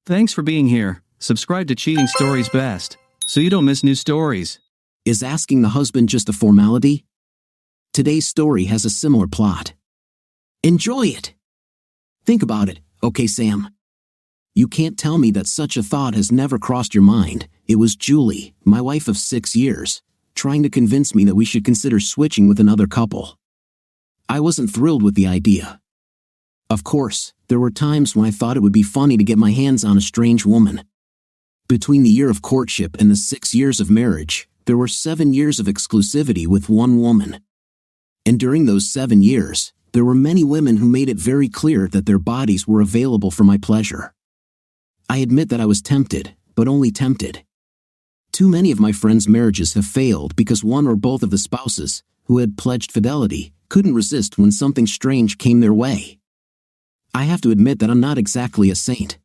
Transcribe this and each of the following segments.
Thanks for being here. Subscribe to Cheating Stories Best, so you don't miss new stories. Is asking the husband just a formality? Today's story has a similar plot. Enjoy it! Think about it, okay, Sam? You can't tell me that such a thought has never crossed your mind. It was Julie, my wife of 6 years, trying to convince me that we should consider switching with another couple. I wasn't thrilled with the idea. Of course, there were times when I thought it would be funny to get my hands on a strange woman. Between the year of courtship and the 6 years of marriage, there were 7 years of exclusivity with one woman. And during those 7 years, there were many women who made it very clear that their bodies were available for my pleasure. I admit that I was tempted, but only tempted. Too many of my friends' marriages have failed because one or both of the spouses, who had pledged fidelity, couldn't resist when something strange came their way. I have to admit that I'm not exactly a saint.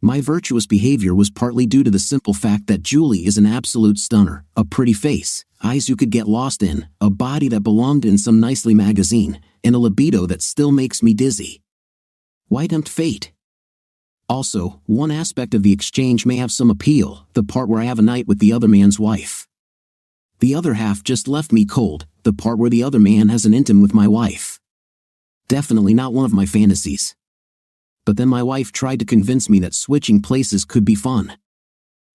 My virtuous behavior was partly due to the simple fact that Julie is an absolute stunner, a pretty face, eyes you could get lost in, a body that belonged in some nicely magazine, and a libido that still makes me dizzy. Why tempt fate? Also, one aspect of the exchange may have some appeal, the part where I have a night with the other man's wife. The other half just left me cold, the part where the other man has an intim with my wife. Definitely not one of my fantasies. But then my wife tried to convince me that switching places could be fun.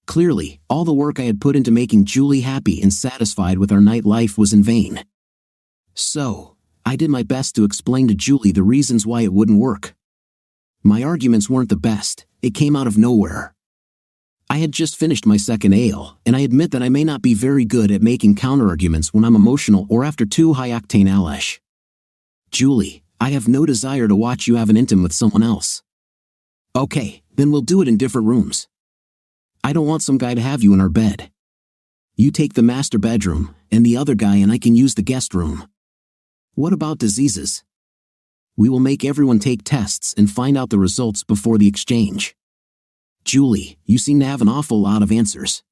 Clearly, all the work I had put into making Julie happy and satisfied with our nightlife was in vain. So, I did my best to explain to Julie the reasons why it wouldn't work. My arguments weren't the best, it came out of nowhere. I had just finished my second ale, and I admit that I may not be very good at making counterarguments when I'm emotional or after too high-octane analyse. Julie, I have no desire to watch you have an intim with someone else. Okay, then we'll do it in different rooms. I don't want some guy to have you in our bed. You take the master bedroom, and the other guy and I can use the guest room. What about diseases? We will make everyone take tests and find out the results before the exchange. Julie, you seem to have an awful lot of answers.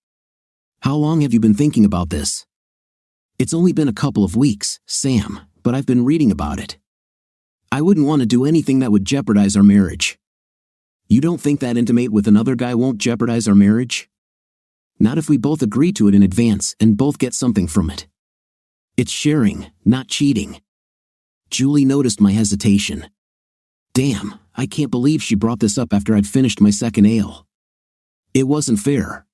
How long have you been thinking about this? It's only been a couple of weeks, Sam, but I've been reading about it. I wouldn't want to do anything that would jeopardize our marriage. You don't think that intimate with another guy won't jeopardize our marriage? Not if we both agree to it in advance and both get something from it. It's sharing, not cheating. Julie noticed my hesitation. Damn, I can't believe she brought this up after I'd finished my second ale. It wasn't fair.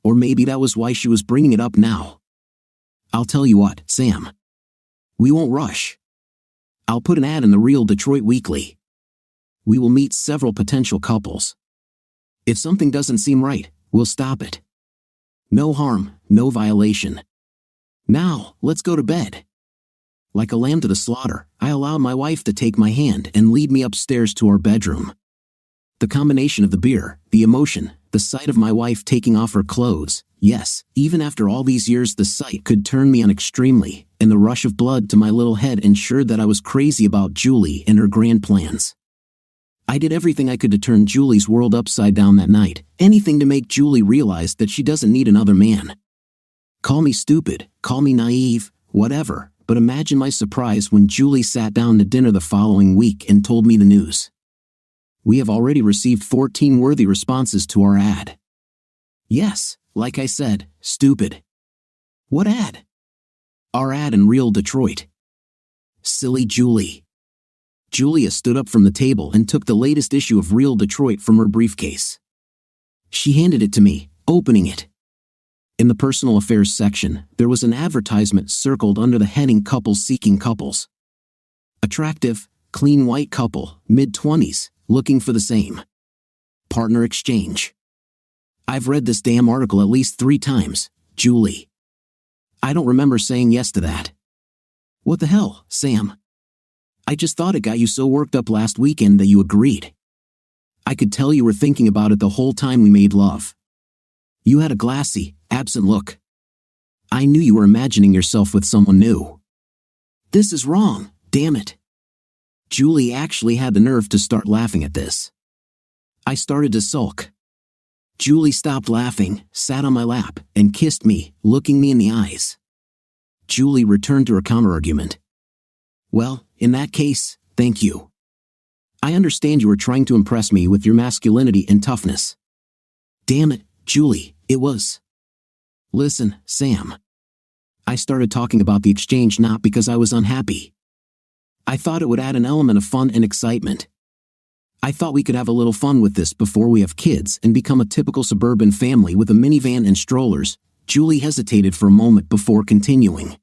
Or maybe that was why she was bringing it up now. I'll tell you what, Sam. We won't rush. I'll put an ad in the Real Detroit Weekly. We will meet several potential couples. If something doesn't seem right, we'll stop it. No harm, no violation. Now, let's go to bed. Like a lamb to the slaughter, I allowed my wife to take my hand and lead me upstairs to our bedroom. The combination of the beer, the emotion, the sight of my wife taking off her clothes, yes, even after all these years the sight could turn me on extremely, and the rush of blood to my little head ensured that I was crazy about Julie and her grand plans. I did everything I could to turn Julie's world upside down that night, anything to make Julie realize that she doesn't need another man. Call me stupid, call me naive, whatever, but imagine my surprise when Julie sat down to dinner the following week and told me the news. We have already received 14 worthy responses to our ad. Yes, like I said, stupid. What ad? Our ad in Real Detroit. Silly Julie. Julia stood up from the table and took the latest issue of Real Detroit from her briefcase. She handed it to me, opening it. In the personal affairs section, there was an advertisement circled under the heading Couples Seeking Couples. Attractive, clean white couple, mid-20s, looking for the same partner exchange. I've read this damn article at least 3 times, Julie. I don't remember saying yes to that. What the hell, Sam? I just thought it got you so worked up last weekend that you agreed. I could tell you were thinking about it the whole time we made love. You had a glassy, absent look. I knew you were imagining yourself with someone new. This is wrong, damn it. Julie actually had the nerve to start laughing at this. I started to sulk. Julie stopped laughing, sat on my lap, and kissed me, looking me in the eyes. Julie returned to her counterargument. Well, in that case, thank you. I understand you were trying to impress me with your masculinity and toughness. Damn it, Julie, it was. Listen, Sam. I started talking about the exchange not because I was unhappy. I thought it would add an element of fun and excitement. I thought we could have a little fun with this before we have kids and become a typical suburban family with a minivan and strollers. Julie hesitated for a moment before continuing.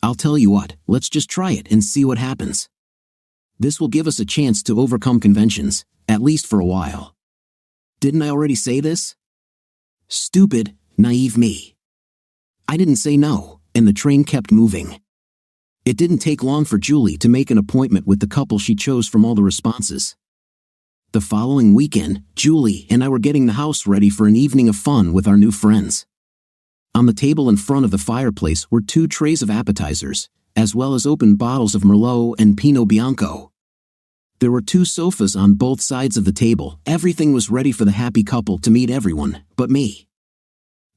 I'll tell you what, let's just try it and see what happens. This will give us a chance to overcome conventions, at least for a while. Didn't I already say this? Stupid, naive me. I didn't say no, and the train kept moving. It didn't take long for Julie to make an appointment with the couple she chose from all the responses. The following weekend, Julie and I were getting the house ready for an evening of fun with our new friends. On the table in front of the fireplace were 2 trays of appetizers, as well as open bottles of Merlot and Pinot Bianco. There were 2 sofas on both sides of the table. Everything was ready for the happy couple to meet everyone, but me.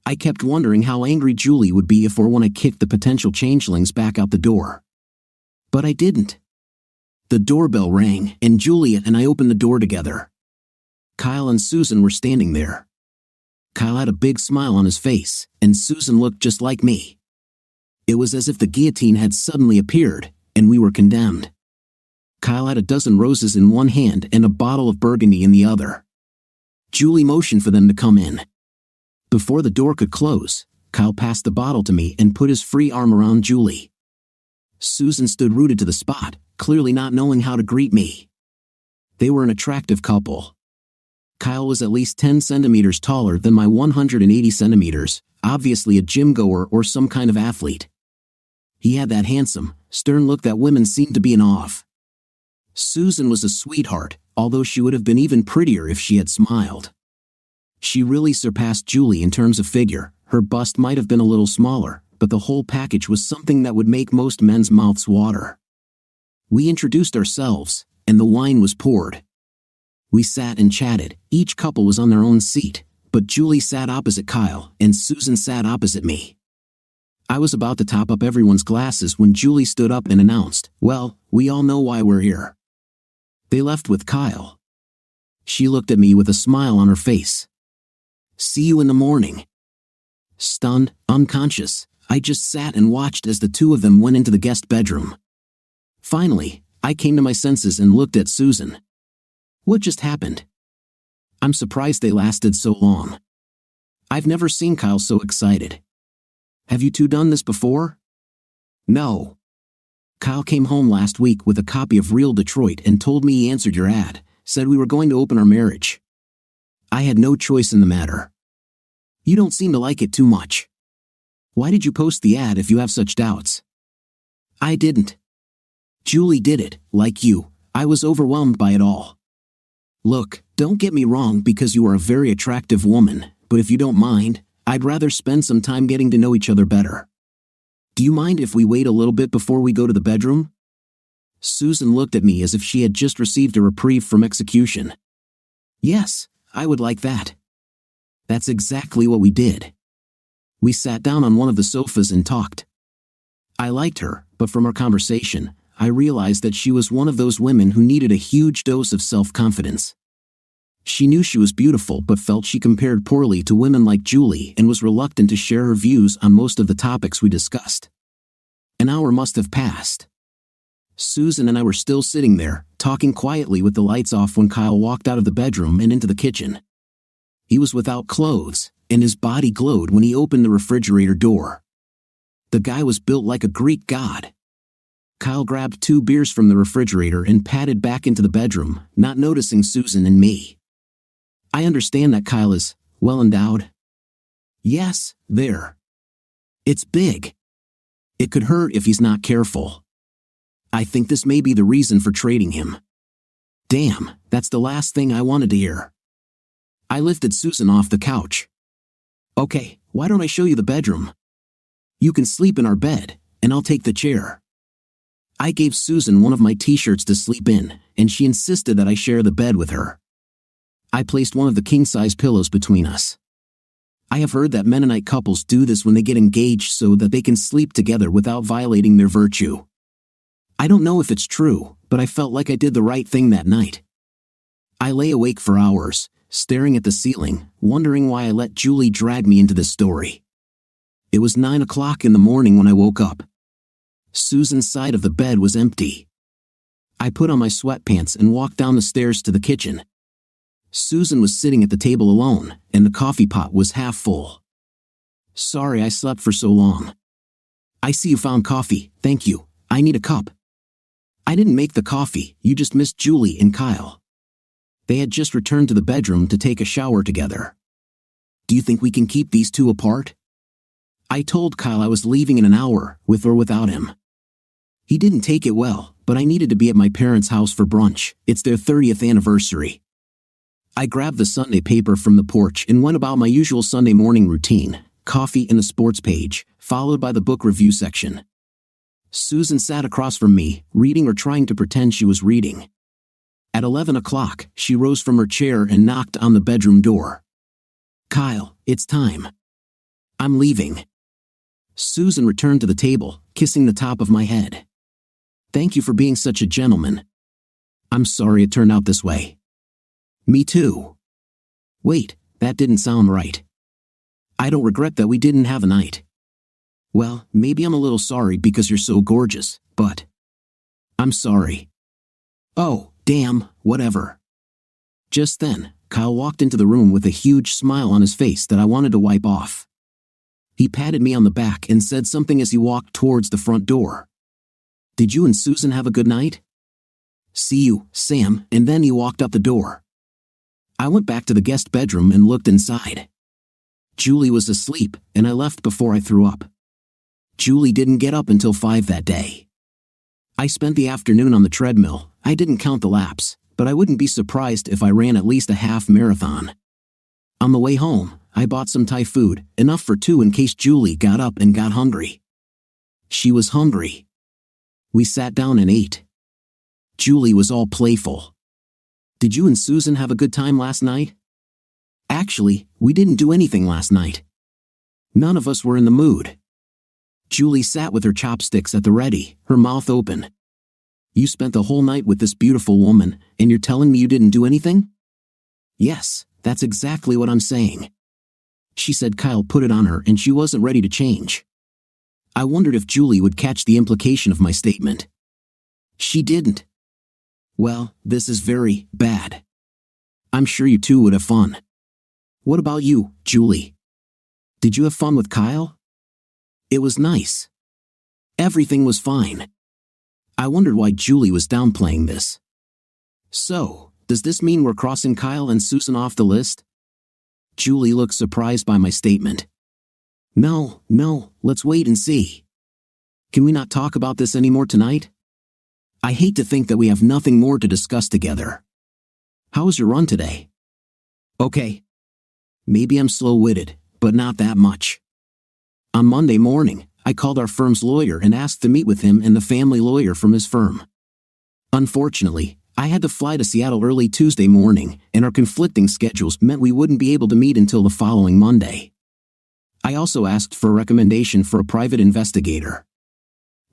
I kept wondering how angry Julie would be if or when I kicked the potential changelings back out the door. But I didn't. The doorbell rang, and Juliet and I opened the door together. Kyle and Susan were standing there. Kyle had a big smile on his face, and Susan looked just like me. It was as if the guillotine had suddenly appeared, and we were condemned. Kyle had a dozen roses in one hand and a bottle of Burgundy in the other. Julie motioned for them to come in. Before the door could close, Kyle passed the bottle to me and put his free arm around Julie. Susan stood rooted to the spot, clearly not knowing how to greet me. They were an attractive couple. Kyle was at least 10 centimeters taller than my 180 centimeters, obviously a gym goer or some kind of athlete. He had that handsome, stern look that women seem to be in awe of. Susan was a sweetheart, although she would have been even prettier if she had smiled. She really surpassed Julie in terms of figure. Her bust might have been a little smaller, but the whole package was something that would make most men's mouths water. We introduced ourselves, and the wine was poured. We sat and chatted. Each couple was on their own seat, but Julie sat opposite Kyle, and Susan sat opposite me. I was about to top up everyone's glasses when Julie stood up and announced, "Well, we all know why we're here." They left with Kyle. She looked at me with a smile on her face. "See you in the morning." Stunned, unconscious, I just sat and watched as the 2 of them went into the guest bedroom. Finally, I came to my senses and looked at Susan. What just happened? I'm surprised they lasted so long. I've never seen Kyle so excited. Have you 2 done this before? No. Kyle came home last week with a copy of Real Detroit and told me he answered your ad, said we were going to open our marriage. I had no choice in the matter. You don't seem to like it too much. Why did you post the ad if you have such doubts? I didn't. Julie did it, like you. I was overwhelmed by it all. Look, don't get me wrong because you are a very attractive woman, but if you don't mind, I'd rather spend some time getting to know each other better. Do you mind if we wait a little bit before we go to the bedroom? Susan looked at me as if she had just received a reprieve from execution. Yes, I would like that. That's exactly what we did. We sat down on one of the sofas and talked. I liked her, but from our conversation, I realized that she was one of those women who needed a huge dose of self-confidence. She knew she was beautiful but felt she compared poorly to women like Julie and was reluctant to share her views on most of the topics we discussed. An hour must have passed. Susan and I were still sitting there, talking quietly with the lights off when Kyle walked out of the bedroom and into the kitchen. He was without clothes, and his body glowed when he opened the refrigerator door. The guy was built like a Greek god. Kyle grabbed 2 beers from the refrigerator and padded back into the bedroom, not noticing Susan and me. I understand that Kyle is, well endowed. Yes, there. It's big. It could hurt if he's not careful. I think this may be the reason for trading him. Damn, that's the last thing I wanted to hear. I lifted Susan off the couch. Okay, why don't I show you the bedroom? You can sleep in our bed, and I'll take the chair. I gave Susan one of my t-shirts to sleep in, and she insisted that I share the bed with her. I placed one of the king-size pillows between us. I have heard that Mennonite couples do this when they get engaged so that they can sleep together without violating their virtue. I don't know if it's true, but I felt like I did the right thing that night. I lay awake for hours, staring at the ceiling, wondering why I let Julie drag me into this story. It was 9 o'clock in the morning when I woke up. Susan's side of the bed was empty. I put on my sweatpants and walked down the stairs to the kitchen. Susan was sitting at the table alone, and the coffee pot was half full. "Sorry I slept for so long." "I see you found coffee, thank you. I need a cup." "I didn't make the coffee, you just missed Julie and Kyle." They had just returned to the bedroom to take a shower together. "Do you think we can keep these two apart?" I told Kyle I was leaving in an hour, with or without him. He didn't take it well, but I needed to be at my parents' house for brunch. It's their 30th anniversary. I grabbed the Sunday paper from the porch and went about my usual Sunday morning routine, coffee and the sports page, followed by the book review section. Susan sat across from me, reading or trying to pretend she was reading. At 11 o'clock, she rose from her chair and knocked on the bedroom door. "Kyle, it's time." "I'm leaving." Susan returned to the table, kissing the top of my head. "Thank you for being such a gentleman." "I'm sorry it turned out this way." "Me too." "Wait, that didn't sound right." "I don't regret that we didn't have a night." "Well, maybe I'm a little sorry because you're so gorgeous, but..." "I'm sorry." "Oh, damn, whatever." Just then, Kyle walked into the room with a huge smile on his face that I wanted to wipe off. He patted me on the back and said something as he walked towards the front door. "Did you and Susan have a good night?" "See you, Sam," and then he walked up the door. I went back to the guest bedroom and looked inside. Julie was asleep, and I left before I threw up. Julie didn't get up until 5 that day. I spent the afternoon on the treadmill. I didn't count the laps, but I wouldn't be surprised if I ran at least a half marathon. On the way home, I bought some Thai food, enough for 2 in case Julie got up and got hungry. She was hungry. We sat down and ate. Julie was all playful. "Did you and Susan have a good time last night?" "Actually, we didn't do anything last night. None of us were in the mood." Julie sat with her chopsticks at the ready, her mouth open. "You spent the whole night with this beautiful woman, and you're telling me you didn't do anything?" "Yes, that's exactly what I'm saying." She said Kyle put it on her and she wasn't ready to change. I wondered if Julie would catch the implication of my statement. She didn't. "Well, this is very bad. I'm sure you two would have fun." "What about you, Julie? Did you have fun with Kyle?" "It was nice. Everything was fine." I wondered why Julie was downplaying this. "So, does this mean we're crossing Kyle and Susan off the list?" Julie looked surprised by my statement. No, let's wait and see. Can we not talk about this anymore tonight? I hate to think that we have nothing more to discuss together. How was your run today?" "Okay." Maybe I'm slow-witted, but not that much. On Monday morning, I called our firm's lawyer and asked to meet with him and the family lawyer from his firm. Unfortunately, I had to fly to Seattle early Tuesday morning, and our conflicting schedules meant we wouldn't be able to meet until the following Monday. I also asked for a recommendation for a private investigator.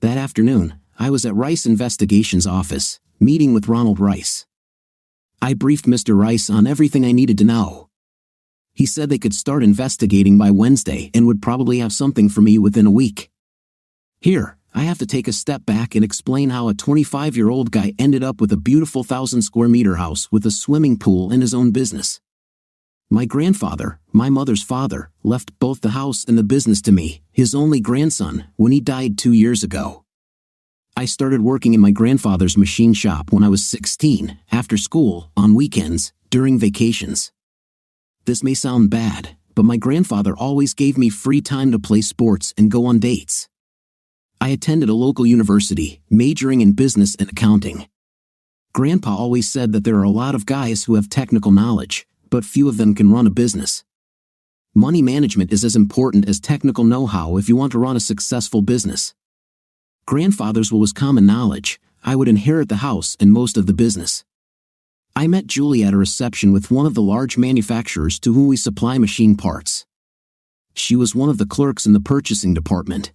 That afternoon, I was at Rice Investigations' office, meeting with Ronald Rice. I briefed Mr. Rice on everything I needed to know. He said they could start investigating by Wednesday and would probably have something for me within a week. Here, I have to take a step back and explain how a 25-year-old guy ended up with a beautiful 1,000-square-meter house with a swimming pool and his own business. My grandfather, my mother's father, left both the house and the business to me, his only grandson, when he died 2 years ago. I started working in my grandfather's machine shop when I was 16, after school, on weekends, during vacations. This may sound bad, but my grandfather always gave me free time to play sports and go on dates. I attended a local university, majoring in business and accounting. Grandpa always said that there are a lot of guys who have technical knowledge, but few of them can run a business. Money management is as important as technical know-how if you want to run a successful business. Grandfather's will was common knowledge. I would inherit the house and most of the business. I met Julie at a reception with one of the large manufacturers to whom we supply machine parts. She was one of the clerks in the purchasing department.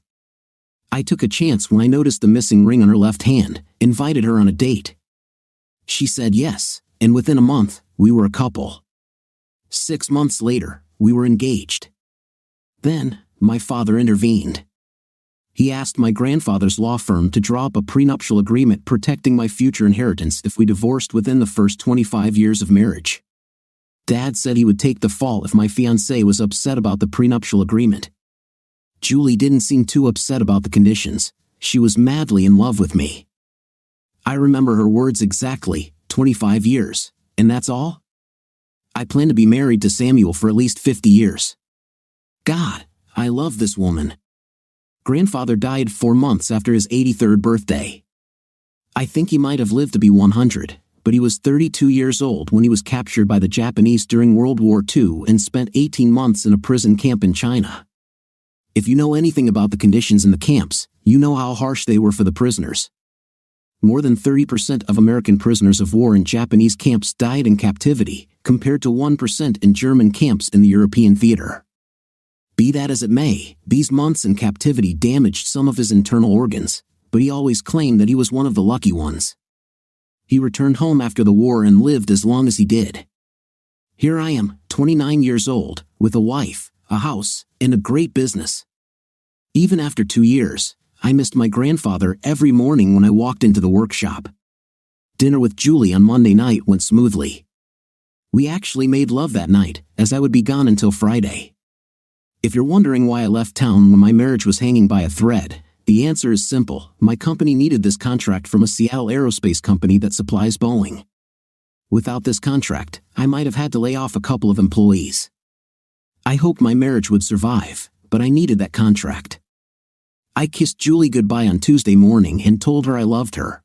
I took a chance when I noticed the missing ring on her left hand, invited her on a date. She said yes, and within a month, we were a couple. 6 months later, we were engaged. Then, my father intervened. He asked my grandfather's law firm to draw up a prenuptial agreement protecting my future inheritance if we divorced within the first 25 years of marriage. Dad said he would take the fall if my fiancée was upset about the prenuptial agreement. Julie didn't seem too upset about the conditions. She was madly in love with me. I remember her words exactly, 25 years, and that's all? I plan to be married to Samuel for at least 50 years. God, I love this woman. Grandfather died 4 months after his 83rd birthday. I think he might have lived to be 100, but he was 32 years old when he was captured by the Japanese during World War II and spent 18 months in a prison camp in China. If you know anything about the conditions in the camps, you know how harsh they were for the prisoners. More than 30% of American prisoners of war in Japanese camps died in captivity, compared to 1% in German camps in the European theater. Be that as it may, these months in captivity damaged some of his internal organs, but he always claimed that he was one of the lucky ones. He returned home after the war and lived as long as he did. Here I am, 29 years old, with a wife, a house, and a great business. Even after 2 years, I missed my grandfather every morning when I walked into the workshop. Dinner with Julie on Monday night went smoothly. We actually made love that night, as I would be gone until Friday. If you're wondering why I left town when my marriage was hanging by a thread, the answer is simple. My company needed this contract from a Seattle aerospace company that supplies Boeing. Without this contract, I might have had to lay off a couple of employees. I hoped my marriage would survive, but I needed that contract. I kissed Julie goodbye on Tuesday morning and told her I loved her.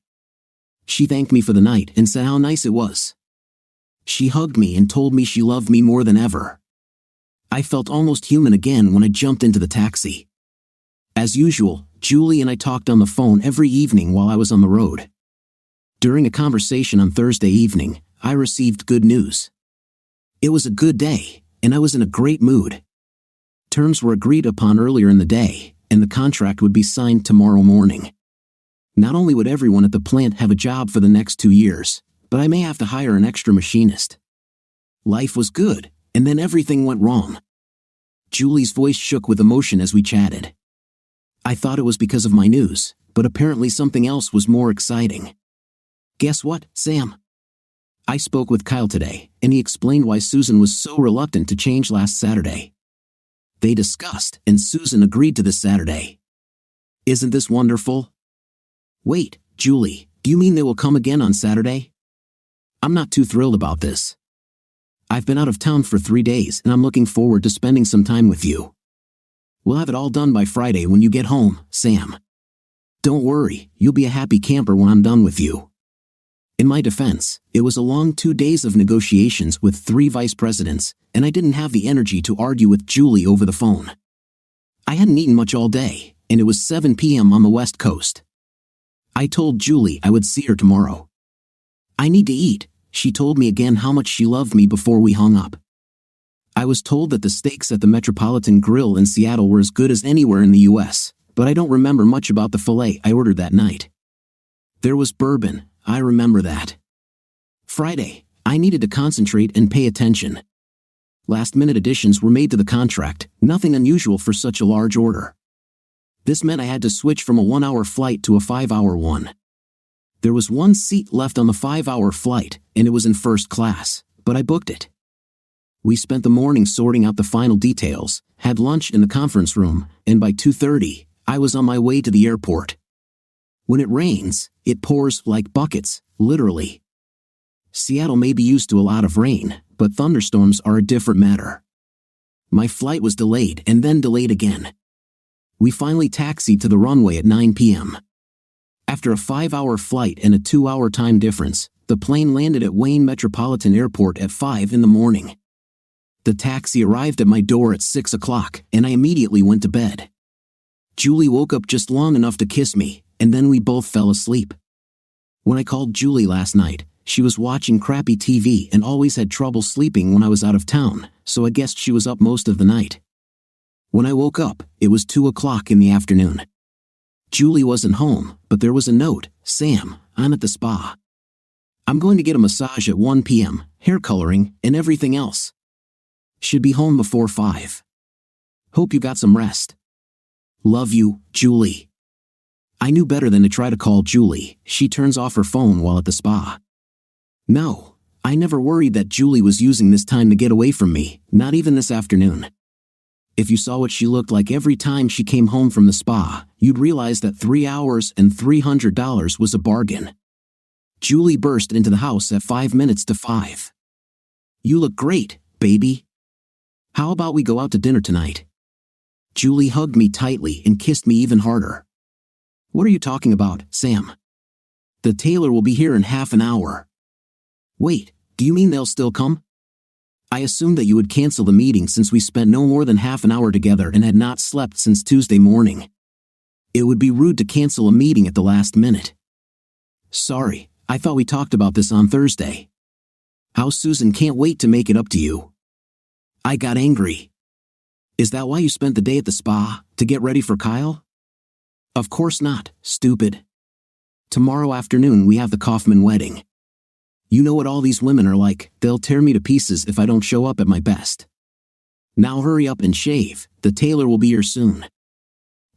She thanked me for the night and said how nice it was. She hugged me and told me she loved me more than ever. I felt almost human again when I jumped into the taxi. As usual, Julie and I talked on the phone every evening while I was on the road. During a conversation on Thursday evening, I received good news. It was a good day, and I was in a great mood. Terms were agreed upon earlier in the day, and the contract would be signed tomorrow morning. Not only would everyone at the plant have a job for the next 2 years, but I may have to hire an extra machinist. Life was good, and then everything went wrong. Julie's voice shook with emotion as we chatted. I thought it was because of my news, but apparently something else was more exciting. Guess what, Sam? I spoke with Kyle today, and he explained why Susan was so reluctant to change last Saturday. They discussed, and Susan agreed to this Saturday. Isn't this wonderful? Wait, Julie, do you mean they will come again on Saturday? I'm not too thrilled about this. I've been out of town for 3 days and I'm looking forward to spending some time with you. We'll have it all done by Friday when you get home, Sam. Don't worry, you'll be a happy camper when I'm done with you. In my defense, it was a long 2 days of negotiations with 3 vice presidents, and I didn't have the energy to argue with Julie over the phone. I hadn't eaten much all day, and it was 7 p.m. on the West Coast. I told Julie I would see her tomorrow. I need to eat. She told me again how much she loved me before we hung up. I was told that the steaks at the Metropolitan Grill in Seattle were as good as anywhere in the U.S., but I don't remember much about the filet I ordered that night. There was bourbon, I remember that. Friday, I needed to concentrate and pay attention. Last-minute additions were made to the contract, nothing unusual for such a large order. This meant I had to switch from a 1-hour flight to a 5-hour one. There was 1 seat left on the 5-hour flight, and it was in first class, but I booked it. We spent the morning sorting out the final details, had lunch in the conference room, and by 2:30, I was on my way to the airport. When it rains, it pours like buckets, literally. Seattle may be used to a lot of rain, but thunderstorms are a different matter. My flight was delayed and then delayed again. We finally taxied to the runway at 9 p.m. After a 5-hour flight and a 2-hour time difference, the plane landed at Wayne Metropolitan Airport at 5 in the morning. The taxi arrived at my door at 6 o'clock, and I immediately went to bed. Julie woke up just long enough to kiss me, and then we both fell asleep. When I called Julie last night, she was watching crappy TV and always had trouble sleeping when I was out of town, so I guessed she was up most of the night. When I woke up, it was 2 o'clock in the afternoon. Julie wasn't home, but there was a note. Sam, I'm at the spa. I'm going to get a massage at 1 p.m., hair coloring, and everything else. Should be home before 5. Hope you got some rest. Love you, Julie. I knew better than to try to call Julie. She turns off her phone while at the spa. No, I never worried that Julie was using this time to get away from me, not even this afternoon. If you saw what she looked like every time she came home from the spa, you'd realize that 3 hours and $300 was a bargain. Julie burst into the house at 5 minutes to 5. You look great, baby. How about we go out to dinner tonight? Julie hugged me tightly and kissed me even harder. What are you talking about, Sam? The tailor will be here in half an hour. Wait, do you mean they'll still come? I assumed that you would cancel the meeting since we spent no more than half an hour together and had not slept since Tuesday morning. It would be rude to cancel a meeting at the last minute. Sorry, I thought we talked about this on Thursday. How Susan can't wait to make it up to you. I got angry. Is that why you spent the day at the spa, to get ready for Kyle? Of course not, stupid. Tomorrow afternoon we have the Kaufman wedding. You know what all these women are like, they'll tear me to pieces if I don't show up at my best. Now hurry up and shave, the tailor will be here soon.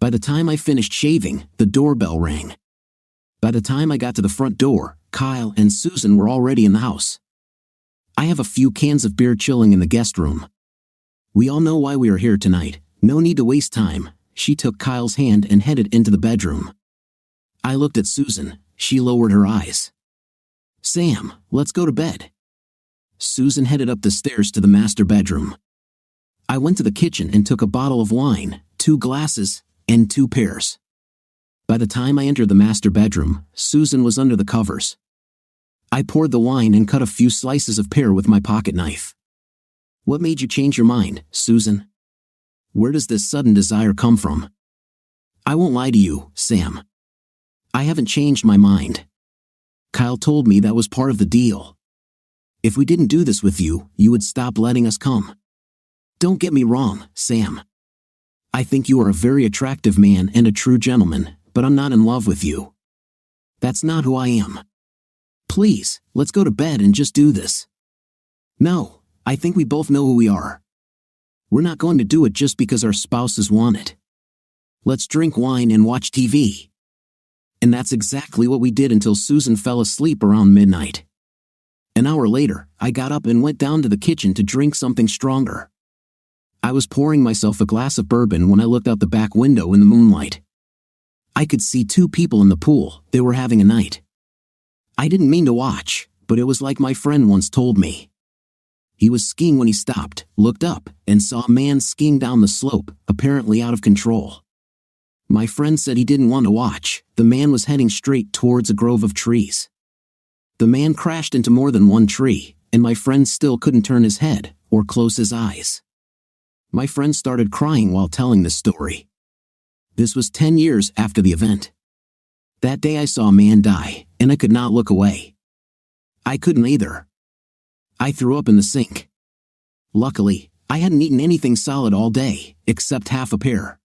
By the time I finished shaving, the doorbell rang. By the time I got to the front door, Kyle and Susan were already in the house. I have a few cans of beer chilling in the guest room. We all know why we are here tonight, no need to waste time. She took Kyle's hand and headed into the bedroom. I looked at Susan, she lowered her eyes. Sam, let's go to bed. Susan headed up the stairs to the master bedroom. I went to the kitchen and took a bottle of wine, 2 glasses, and 2 pears. By the time I entered the master bedroom, Susan was under the covers. I poured the wine and cut a few slices of pear with my pocket knife. What made you change your mind, Susan? Where does this sudden desire come from? I won't lie to you, Sam. I haven't changed my mind. Kyle told me that was part of the deal. If we didn't do this with you, you would stop letting us come. Don't get me wrong, Sam. I think you are a very attractive man and a true gentleman, but I'm not in love with you. That's not who I am. Please, let's go to bed and just do this. No, I think we both know who we are. We're not going to do it just because our spouses want it. Let's drink wine and watch TV. And that's exactly what we did until Susan fell asleep around midnight. An hour later, I got up and went down to the kitchen to drink something stronger. I was pouring myself a glass of bourbon when I looked out the back window in the moonlight. I could see 2 people in the pool, they were having a night. I didn't mean to watch, but it was like my friend once told me. He was skiing when he stopped, looked up, and saw a man skiing down the slope, apparently out of control. My friend said he didn't want to watch, the man was heading straight towards a grove of trees. The man crashed into more than one tree, and my friend still couldn't turn his head or close his eyes. My friend started crying while telling this story. This was 10 years after the event. That day I saw a man die, and I could not look away. I couldn't either. I threw up in the sink. Luckily, I hadn't eaten anything solid all day, except half a pear.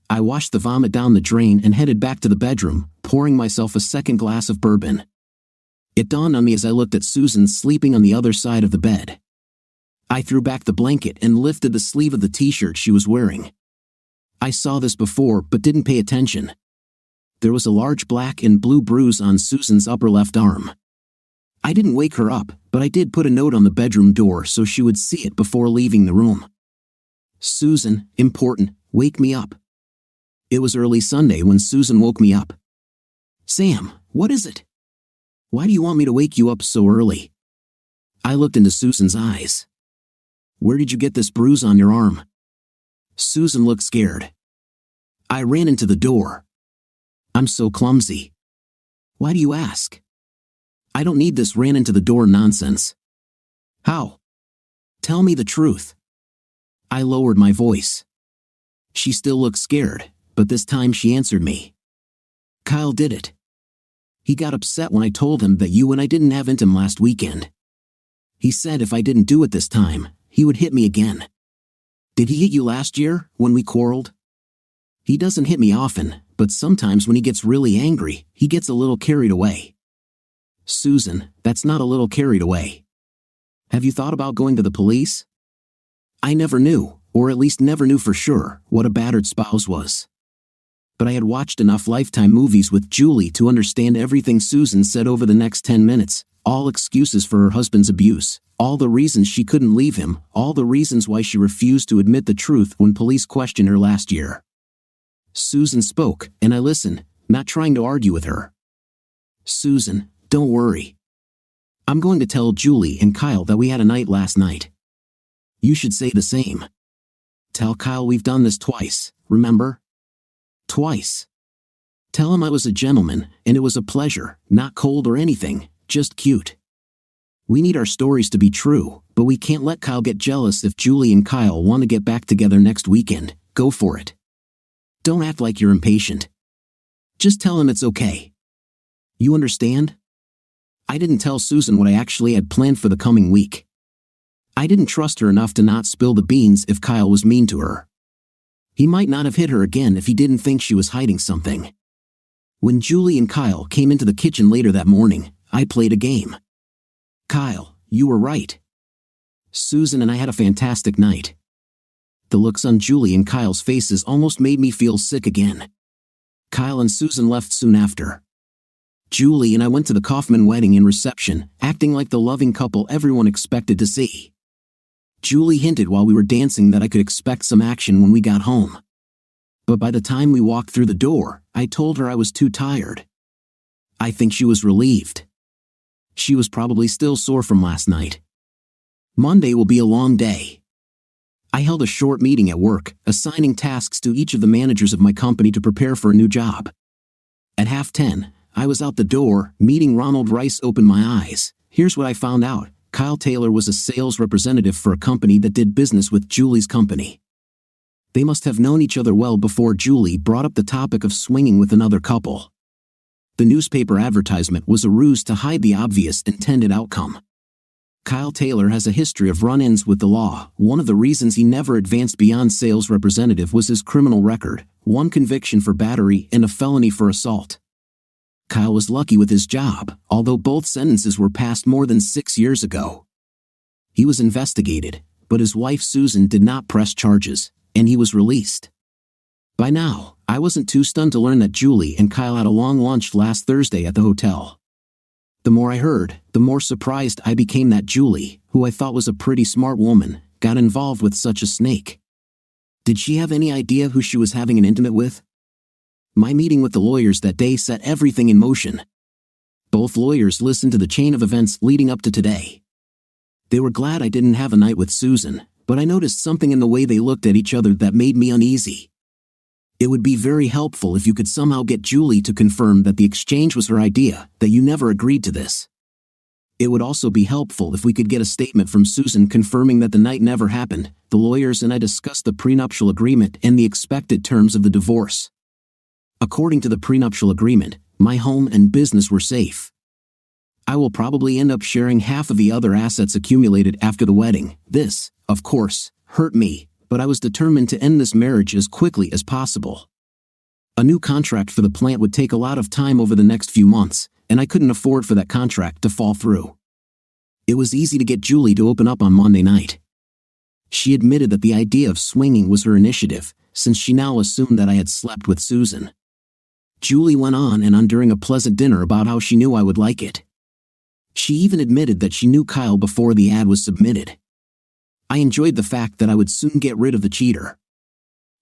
I washed the vomit down the drain and headed back to the bedroom, pouring myself a second glass of bourbon. It dawned on me as I looked at Susan sleeping on the other side of the bed. I threw back the blanket and lifted the sleeve of the t-shirt she was wearing. I saw this before but didn't pay attention. There was a large black and blue bruise on Susan's upper left arm. I didn't wake her up, but I did put a note on the bedroom door so she would see it before leaving the room. Susan, important, wake me up. It was early Sunday when Susan woke me up. Sam, what is it? Why do you want me to wake you up so early? I looked into Susan's eyes. Where did you get this bruise on your arm? Susan looked scared. I ran into the door. I'm so clumsy. Why do you ask? I don't need this ran into the door nonsense. How? Tell me the truth. I lowered my voice. She still looked scared, but this time she answered me. Kyle did it. He got upset when I told him that you and I didn't have intim last weekend. He said if I didn't do it this time, he would hit me again. Did he hit you last year, when we quarreled? He doesn't hit me often, but sometimes when he gets really angry, he gets a little carried away. Susan, that's not a little carried away. Have you thought about going to the police? I never knew, or at least never knew for sure, what a battered spouse was. But I had watched enough Lifetime movies with Julie to understand everything Susan said over the next 10 minutes, all excuses for her husband's abuse, all the reasons she couldn't leave him, all the reasons why she refused to admit the truth when police questioned her last year. Susan spoke, and I listened, not trying to argue with her. Susan, don't worry. I'm going to tell Julie and Kyle that we had a night last night. You should say the same. Tell Kyle we've done this twice, remember? Twice. Tell him I was a gentleman, and it was a pleasure, not cold or anything, just cute. We need our stories to be true, but we can't let Kyle get jealous if Julie and Kyle want to get back together next weekend. Go for it. Don't act like you're impatient. Just tell him it's okay. You understand? I didn't tell Susan what I actually had planned for the coming week. I didn't trust her enough to not spill the beans if Kyle was mean to her. He might not have hit her again if he didn't think she was hiding something. When Julie and Kyle came into the kitchen later that morning, I played a game. Kyle, you were right. Susan and I had a fantastic night. The looks on Julie and Kyle's faces almost made me feel sick again. Kyle and Susan left soon after. Julie and I went to the Kaufman wedding and reception, acting like the loving couple everyone expected to see. Julie hinted while we were dancing that I could expect some action when we got home. But by the time we walked through the door, I told her I was too tired. I think she was relieved. She was probably still sore from last night. Monday will be a long day. I held a short meeting at work, assigning tasks to each of the managers of my company to prepare for a new job. At 10:30, I was out the door, meeting Ronald Rice opened my eyes. Here's what I found out. Kyle Taylor was a sales representative for a company that did business with Julie's company. They must have known each other well before Julie brought up the topic of swinging with another couple. The newspaper advertisement was a ruse to hide the obvious intended outcome. Kyle Taylor has a history of run-ins with the law. One of the reasons he never advanced beyond sales representative was his criminal record, one conviction for battery and a felony for assault. Kyle was lucky with his job, although both sentences were passed more than 6 years ago. He was investigated, but his wife Susan did not press charges, and he was released. By now, I wasn't too stunned to learn that Julie and Kyle had a long lunch last Thursday at the hotel. The more I heard, the more surprised I became that Julie, who I thought was a pretty smart woman, got involved with such a snake. Did she have any idea who she was having an intimate with? My meeting with the lawyers that day set everything in motion. Both lawyers listened to the chain of events leading up to today. They were glad I didn't have a night with Susan, but I noticed something in the way they looked at each other that made me uneasy. It would be very helpful if you could somehow get Julie to confirm that the exchange was her idea, that you never agreed to this. It would also be helpful if we could get a statement from Susan confirming that the night never happened. The lawyers and I discussed the prenuptial agreement and the expected terms of the divorce. According to the prenuptial agreement, my home and business were safe. I will probably end up sharing half of the other assets accumulated after the wedding. This, of course, hurt me, but I was determined to end this marriage as quickly as possible. A new contract for the plant would take a lot of time over the next few months, and I couldn't afford for that contract to fall through. It was easy to get Julie to open up on Monday night. She admitted that the idea of swinging was her initiative, since she now assumed that I had slept with Susan. Julie went on and on during a pleasant dinner about how she knew I would like it. She even admitted that she knew Kyle before the ad was submitted. I enjoyed the fact that I would soon get rid of the cheater.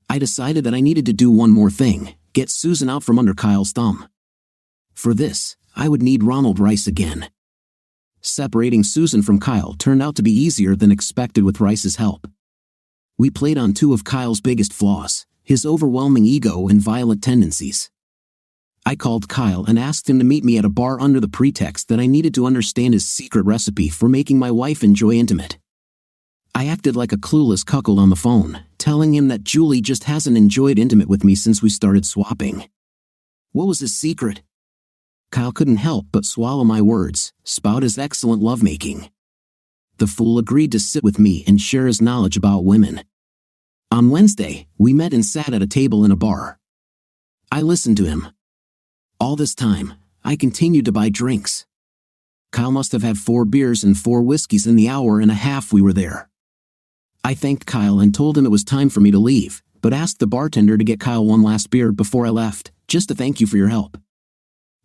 I decided that I needed to do one more thing, get Susan out from under Kyle's thumb. For this, I would need Ronald Rice again. Separating Susan from Kyle turned out to be easier than expected with Rice's help. We played on two of Kyle's biggest flaws, his overwhelming ego and violent tendencies. I called Kyle and asked him to meet me at a bar under the pretext that I needed to understand his secret recipe for making my wife enjoy intimate. I acted like a clueless cuckold on the phone, telling him that Julie just hasn't enjoyed intimate with me since we started swapping. What was his secret? Kyle couldn't help but swallow my words, spout his excellent lovemaking. The fool agreed to sit with me and share his knowledge about women. On Wednesday, we met and sat at a table in a bar. I listened to him. All this time, I continued to buy drinks. Kyle must have had 4 beers and 4 whiskeys in the hour and a half we were there. I thanked Kyle and told him it was time for me to leave, but asked the bartender to get Kyle one last beer before I left, just to thank you for your help.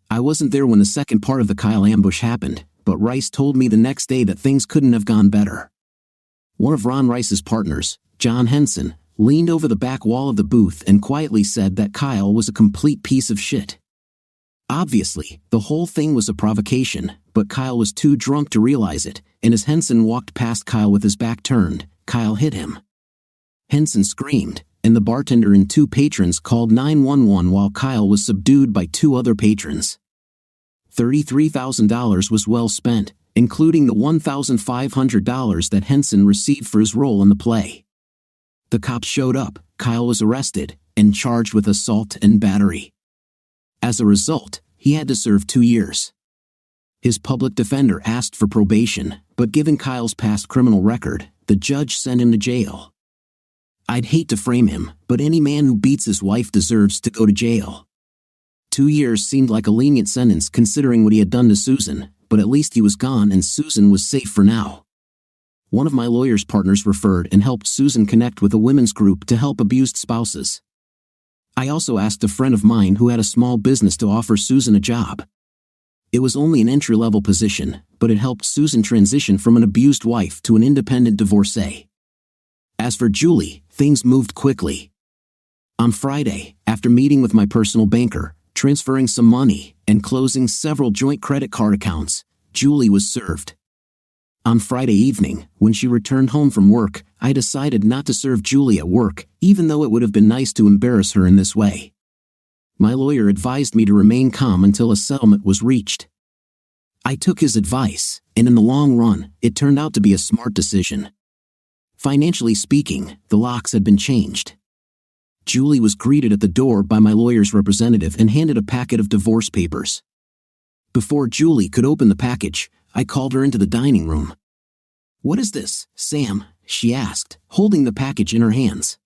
I wasn't there when the second part of the Kyle ambush happened, but Rice told me the next day that things couldn't have gone better. One of Ron Rice's partners, John Henson, leaned over the back wall of the booth and quietly said that Kyle was a complete piece of shit. Obviously, the whole thing was a provocation, but Kyle was too drunk to realize it, and as Henson walked past Kyle with his back turned, Kyle hit him. Henson screamed, and the bartender and 2 patrons called 911 while Kyle was subdued by 2 other patrons. $33,000 was well spent, including the $1,500 that Henson received for his role in the play. The cops showed up, Kyle was arrested, and charged with assault and battery. As a result, he had to serve 2 years. His public defender asked for probation, but given Kyle's past criminal record, the judge sent him to jail. I'd hate to frame him, but any man who beats his wife deserves to go to jail. 2 years seemed like a lenient sentence considering what he had done to Susan, but at least he was gone and Susan was safe for now. One of my lawyer's partners referred and helped Susan connect with a women's group to help abused spouses. I also asked a friend of mine who had a small business to offer Susan a job. It was only an entry-level position, but it helped Susan transition from an abused wife to an independent divorcee. As for Julie, things moved quickly. On Friday, after meeting with my personal banker, transferring some money, and closing several joint credit card accounts, Julie was served. On Friday evening, when she returned home from work, I decided not to serve Julie at work, even though it would have been nice to embarrass her in this way. My lawyer advised me to remain calm until a settlement was reached. I took his advice, and in the long run, it turned out to be a smart decision. Financially speaking, the locks had been changed. Julie was greeted at the door by my lawyer's representative and handed a packet of divorce papers. Before Julie could open the package, I called her into the dining room. "What is this, Sam?" she asked, holding the package in her hands.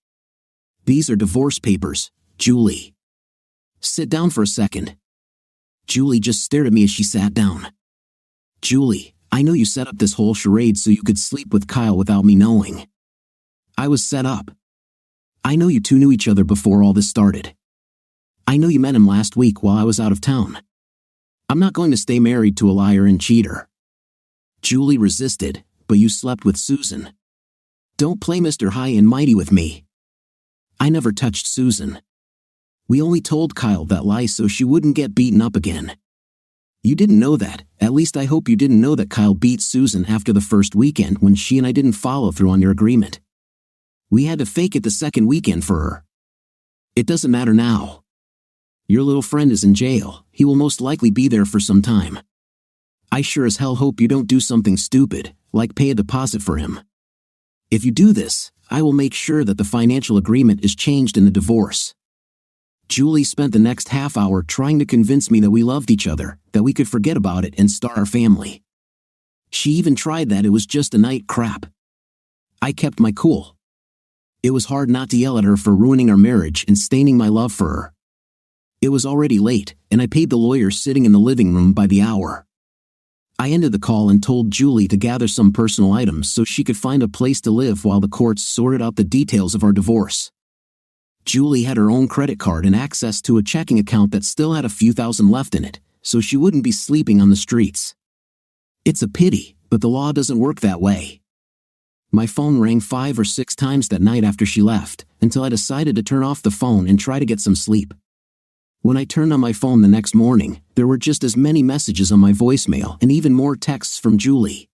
"These are divorce papers, Julie." "Sit down for a second." Julie just stared at me as she sat down. "Julie, I know you set up this whole charade so you could sleep with Kyle without me knowing." "I was set up." "I know you 2 knew each other before all this started." "I know you met him last week while I was out of town." "I'm not going to stay married to a liar and cheater." Julie resisted, "But you slept with Susan." "Don't play Mr. High and Mighty with me." "I never touched Susan." "We only told Kyle that lie so she wouldn't get beaten up again." "You didn't know that. At least I hope you didn't know that Kyle beat Susan after the first weekend when she and I didn't follow through on your agreement. We had to fake it the second weekend for her." "It doesn't matter now. Your little friend is in jail. He will most likely be there for some time. I sure as hell hope you don't do something stupid, like pay a deposit for him. If you do this, I will make sure that the financial agreement is changed in the divorce." Julie spent the next half hour trying to convince me that we loved each other, that we could forget about it and start our family. She even tried that it was just a night crap. I kept my cool. It was hard not to yell at her for ruining our marriage and staining my love for her. It was already late, and I paid the lawyer sitting in the living room by the hour. I ended the call and told Julie to gather some personal items so she could find a place to live while the courts sorted out the details of our divorce. Julie had her own credit card and access to a checking account that still had a few thousand left in it, so she wouldn't be sleeping on the streets. It's a pity, but the law doesn't work that way. My phone rang 5 or 6 times that night after she left, until I decided to turn off the phone and try to get some sleep. When I turned on my phone the next morning, there were just as many messages on my voicemail and even more texts from Julie.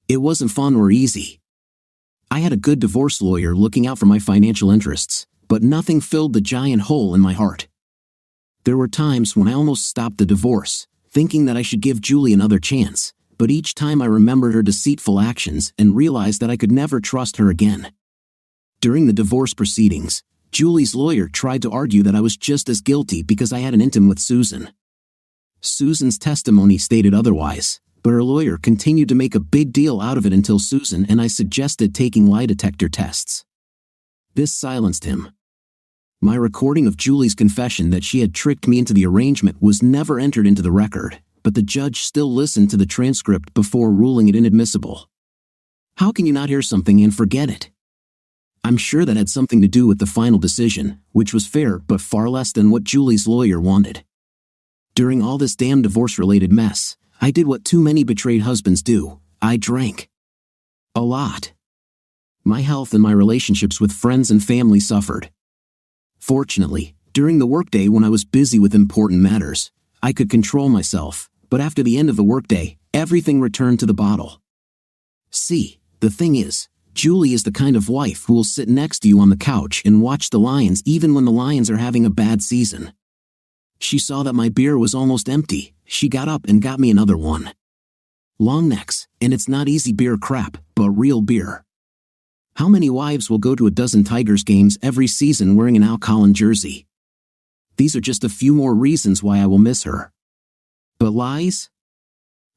It wasn't fun or easy. I had a good divorce lawyer looking out for my financial interests, but nothing filled the giant hole in my heart. There were times when I almost stopped the divorce, thinking that I should give Julie another chance, but each time I remembered her deceitful actions and realized that I could never trust her again. During the divorce proceedings, Julie's lawyer tried to argue that I was just as guilty because I had an intim with Susan. Susan's testimony stated otherwise, but her lawyer continued to make a big deal out of it until Susan and I suggested taking lie detector tests. This silenced him. My recording of Julie's confession that she had tricked me into the arrangement was never entered into the record, but the judge still listened to the transcript before ruling it inadmissible. How can you not hear something and forget it? I'm sure that had something to do with the final decision, which was fair but far less than what Julie's lawyer wanted. During all this damn divorce-related mess, I did what too many betrayed husbands do. I drank. A lot. My health and my relationships with friends and family suffered. Fortunately, during the workday when I was busy with important matters, I could control myself, but after the end of the workday, everything returned to the bottle. See, the thing is, Julie is the kind of wife who will sit next to you on the couch and watch the Lions even when the Lions are having a bad season. She saw that my beer was almost empty. She got up and got me another one. Long necks, and it's not easy beer crap, but real beer. How many wives will go to a dozen Tigers games every season wearing an Al Collin jersey? These are just a few more reasons why I will miss her. But lies?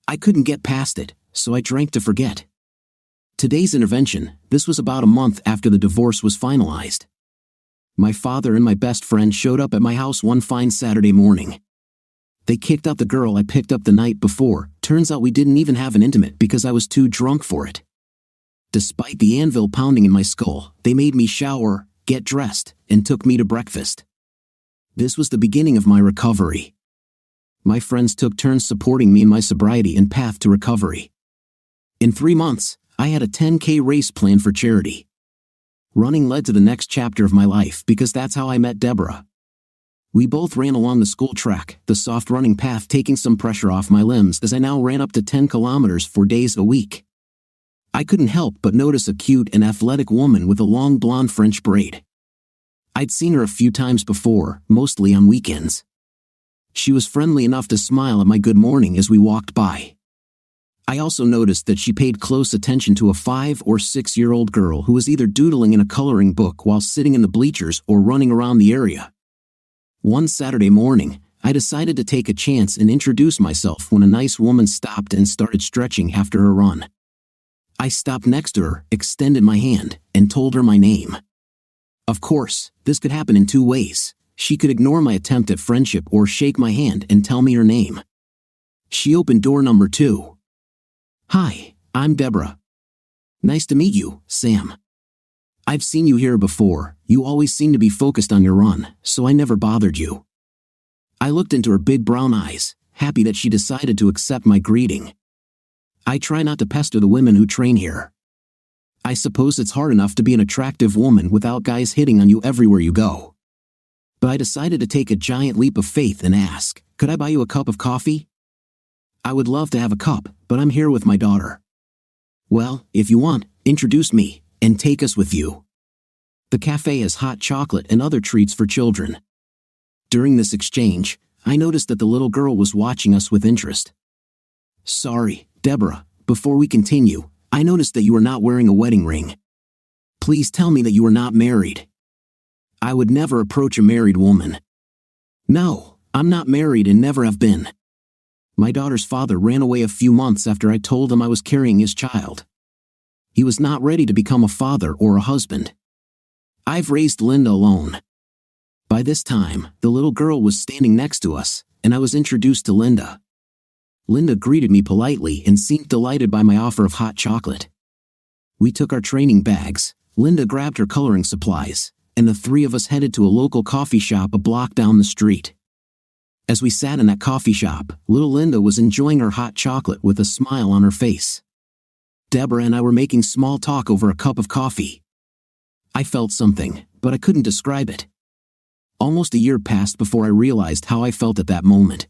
I couldn't get past it, so I drank to forget. Today's intervention, this was about a month after the divorce was finalized. My father and my best friend showed up at my house one fine Saturday morning. They kicked out the girl I picked up the night before. Turns out we didn't even have an intimate because I was too drunk for it. Despite the anvil pounding in my skull, they made me shower, get dressed, and took me to breakfast. This was the beginning of my recovery. My friends took turns supporting me in my sobriety and path to recovery. In 3 months, I had a 10K race plan for charity. Running led to the next chapter of my life because that's how I met Deborah. We both ran along the school track, the soft running path taking some pressure off my limbs as I now ran up to 10 kilometers 4 days a week. I couldn't help but notice a cute and athletic woman with a long blonde French braid. I'd seen her a few times before, mostly on weekends. She was friendly enough to smile at my good morning as we walked by. I also noticed that she paid close attention to a 5 or 6-year-old girl who was either doodling in a coloring book while sitting in the bleachers or running around the area. One Saturday morning, I decided to take a chance and introduce myself when a nice woman stopped and started stretching after her run. I stopped next to her, extended my hand, and told her my name. Of course, this could happen in 2 ways. She could ignore my attempt at friendship or shake my hand and tell me her name. She opened door number 2. Hi, I'm Deborah. Nice to meet you, Sam. I've seen you here before. You always seem to be focused on your run, so I never bothered you. I looked into her big brown eyes, happy that she decided to accept my greeting. I try not to pester the women who train here. I suppose it's hard enough to be an attractive woman without guys hitting on you everywhere you go. But I decided to take a giant leap of faith and ask, could I buy you a cup of coffee? I would love to have a cup, but I'm here with my daughter. Well, if you want, introduce me, and take us with you. The cafe has hot chocolate and other treats for children. During this exchange, I noticed that the little girl was watching us with interest. Sorry, Deborah, before we continue, I noticed that you are not wearing a wedding ring. Please tell me that you are not married. I would never approach a married woman. No, I'm not married and never have been. My daughter's father ran away a few months after I told him I was carrying his child. He was not ready to become a father or a husband. I've raised Linda alone. By this time, the little girl was standing next to us, and I was introduced to Linda. Linda greeted me politely and seemed delighted by my offer of hot chocolate. We took our training bags, Linda grabbed her coloring supplies, and the 3 of us headed to a local coffee shop a block down the street. As we sat in that coffee shop, little Linda was enjoying her hot chocolate with a smile on her face. Deborah and I were making small talk over a cup of coffee. I felt something, but I couldn't describe it. Almost a year passed before I realized how I felt at that moment.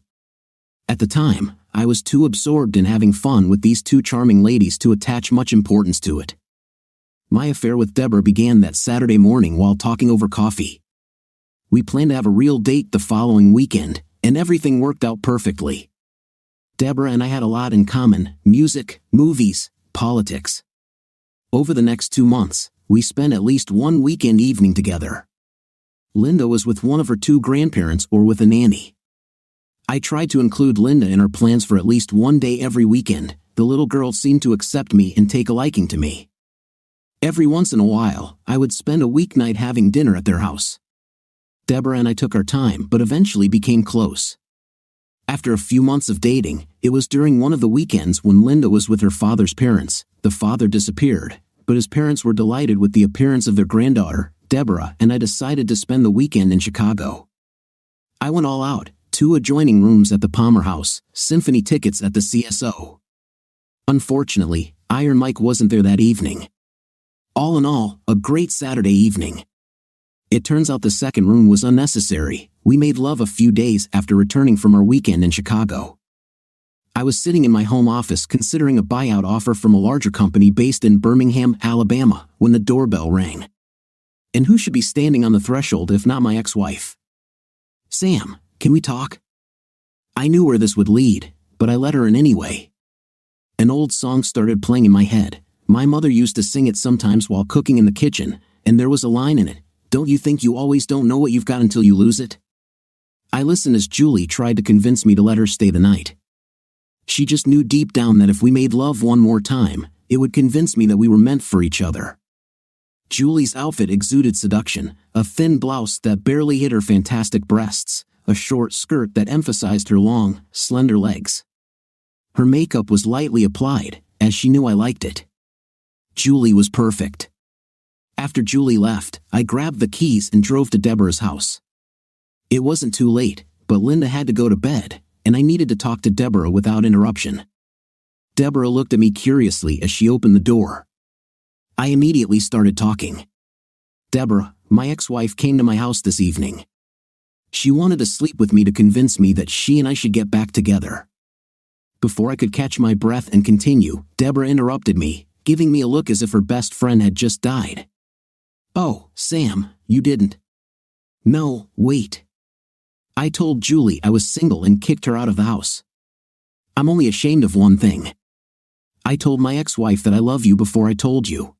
At the time, I was too absorbed in having fun with these 2 charming ladies to attach much importance to it. My affair with Deborah began that Saturday morning while talking over coffee. We planned to have a real date the following weekend, and everything worked out perfectly. Deborah and I had a lot in common: music, movies, politics. Over the next 2 months, we spent at least one weekend evening together. Linda was with one of her 2 grandparents or with a nanny. I tried to include Linda in our plans for at least one day every weekend. The little girl seemed to accept me and take a liking to me. Every once in a while, I would spend a weeknight having dinner at their house. Deborah and I took our time but eventually became close. After a few months of dating, it was during one of the weekends when Linda was with her father's parents. The father disappeared, but his parents were delighted with the appearance of their granddaughter, Deborah, and I decided to spend the weekend in Chicago. I went all out, 2 adjoining rooms at the Palmer House, symphony tickets at the CSO. Unfortunately, Iron Mike wasn't there that evening. All in all, a great Saturday evening. It turns out the second room was unnecessary. We made love a few days after returning from our weekend in Chicago. I was sitting in my home office considering a buyout offer from a larger company based in Birmingham, Alabama, when the doorbell rang. And who should be standing on the threshold if not my ex-wife? "Sam, can we talk?" I knew where this would lead, but I let her in anyway. An old song started playing in my head. My mother used to sing it sometimes while cooking in the kitchen, and there was a line in it, "Don't you think you always don't know what you've got until you lose it?" I listened as Julie tried to convince me to let her stay the night. She just knew deep down that if we made love one more time, it would convince me that we were meant for each other. Julie's outfit exuded seduction, a thin blouse that barely hid her fantastic breasts, a short skirt that emphasized her long, slender legs. Her makeup was lightly applied, as she knew I liked it. Julie was perfect. After Julie left, I grabbed the keys and drove to Deborah's house. It wasn't too late, but Linda had to go to bed, and I needed to talk to Deborah without interruption. Deborah looked at me curiously as she opened the door. I immediately started talking. "Deborah, my ex-wife came to my house this evening. She wanted to sleep with me to convince me that she and I should get back together." Before I could catch my breath and continue, Deborah interrupted me, giving me a look as if her best friend had just died. "Oh, Sam, you didn't." "No, wait. I told Julie I was single and kicked her out of the house. I'm only ashamed of one thing. I told my ex-wife that I love you before I told you.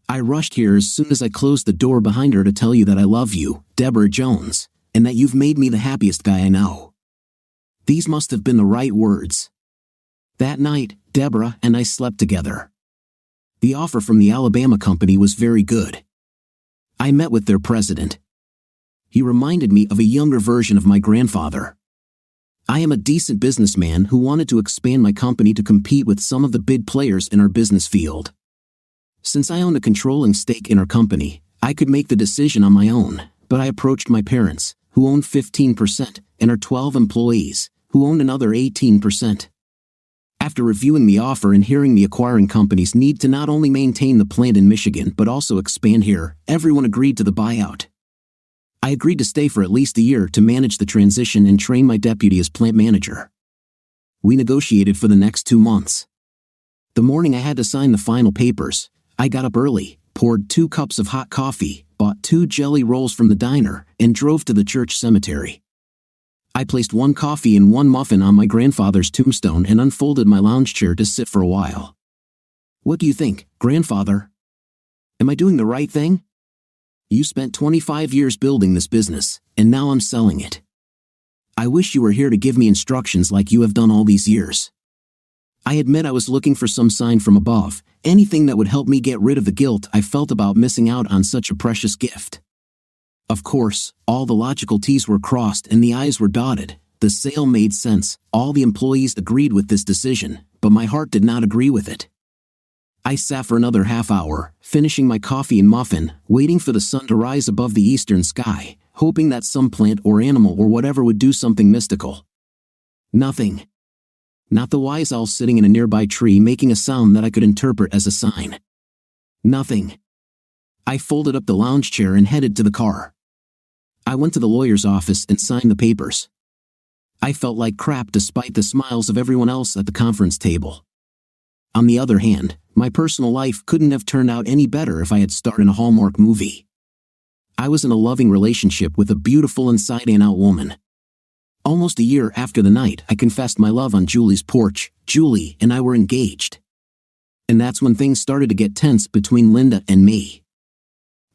I rushed here as soon as I closed the door behind her to tell you that I love you, Deborah Jones, and that you've made me the happiest guy I know." These must have been the right words. That night, Deborah and I slept together. The offer from the Alabama company was very good. I met with their president. He reminded me of a younger version of my grandfather. I am a decent businessman who wanted to expand my company to compete with some of the big players in our business field. Since I owned a controlling stake in our company, I could make the decision on my own, but I approached my parents, who owned 15%, and our 12 employees, who owned another 18%. After reviewing the offer and hearing the acquiring company's need to not only maintain the plant in Michigan but also expand here, everyone agreed to the buyout. I agreed to stay for at least a year to manage the transition and train my deputy as plant manager. We negotiated for the next 2 months. The morning I had to sign the final papers, I got up early, poured 2 cups of hot coffee, bought 2 jelly rolls from the diner, and drove to the church cemetery. I placed 1 coffee and 1 muffin on my grandfather's tombstone and unfolded my lounge chair to sit for a while. "What do you think, grandfather? Am I doing the right thing? You spent 25 years building this business, and now I'm selling it. I wish you were here to give me instructions like you have done all these years." I admit I was looking for some sign from above, anything that would help me get rid of the guilt I felt about missing out on such a precious gift. Of course, all the logical T's were crossed and the I's were dotted. The sale made sense, all the employees agreed with this decision, but my heart did not agree with it. I sat for another half hour, finishing my coffee and muffin, waiting for the sun to rise above the eastern sky, hoping that some plant or animal or whatever would do something mystical. Nothing. Not the wise owl sitting in a nearby tree making a sound that I could interpret as a sign. Nothing. I folded up the lounge chair and headed to the car. I went to the lawyer's office and signed the papers. I felt like crap despite the smiles of everyone else at the conference table. On the other hand, my personal life couldn't have turned out any better if I had starred in a Hallmark movie. I was in a loving relationship with a beautiful inside-and-out woman. Almost a year after the night I confessed my love on Julie's porch, Julie and I were engaged. And that's when things started to get tense between Linda and me.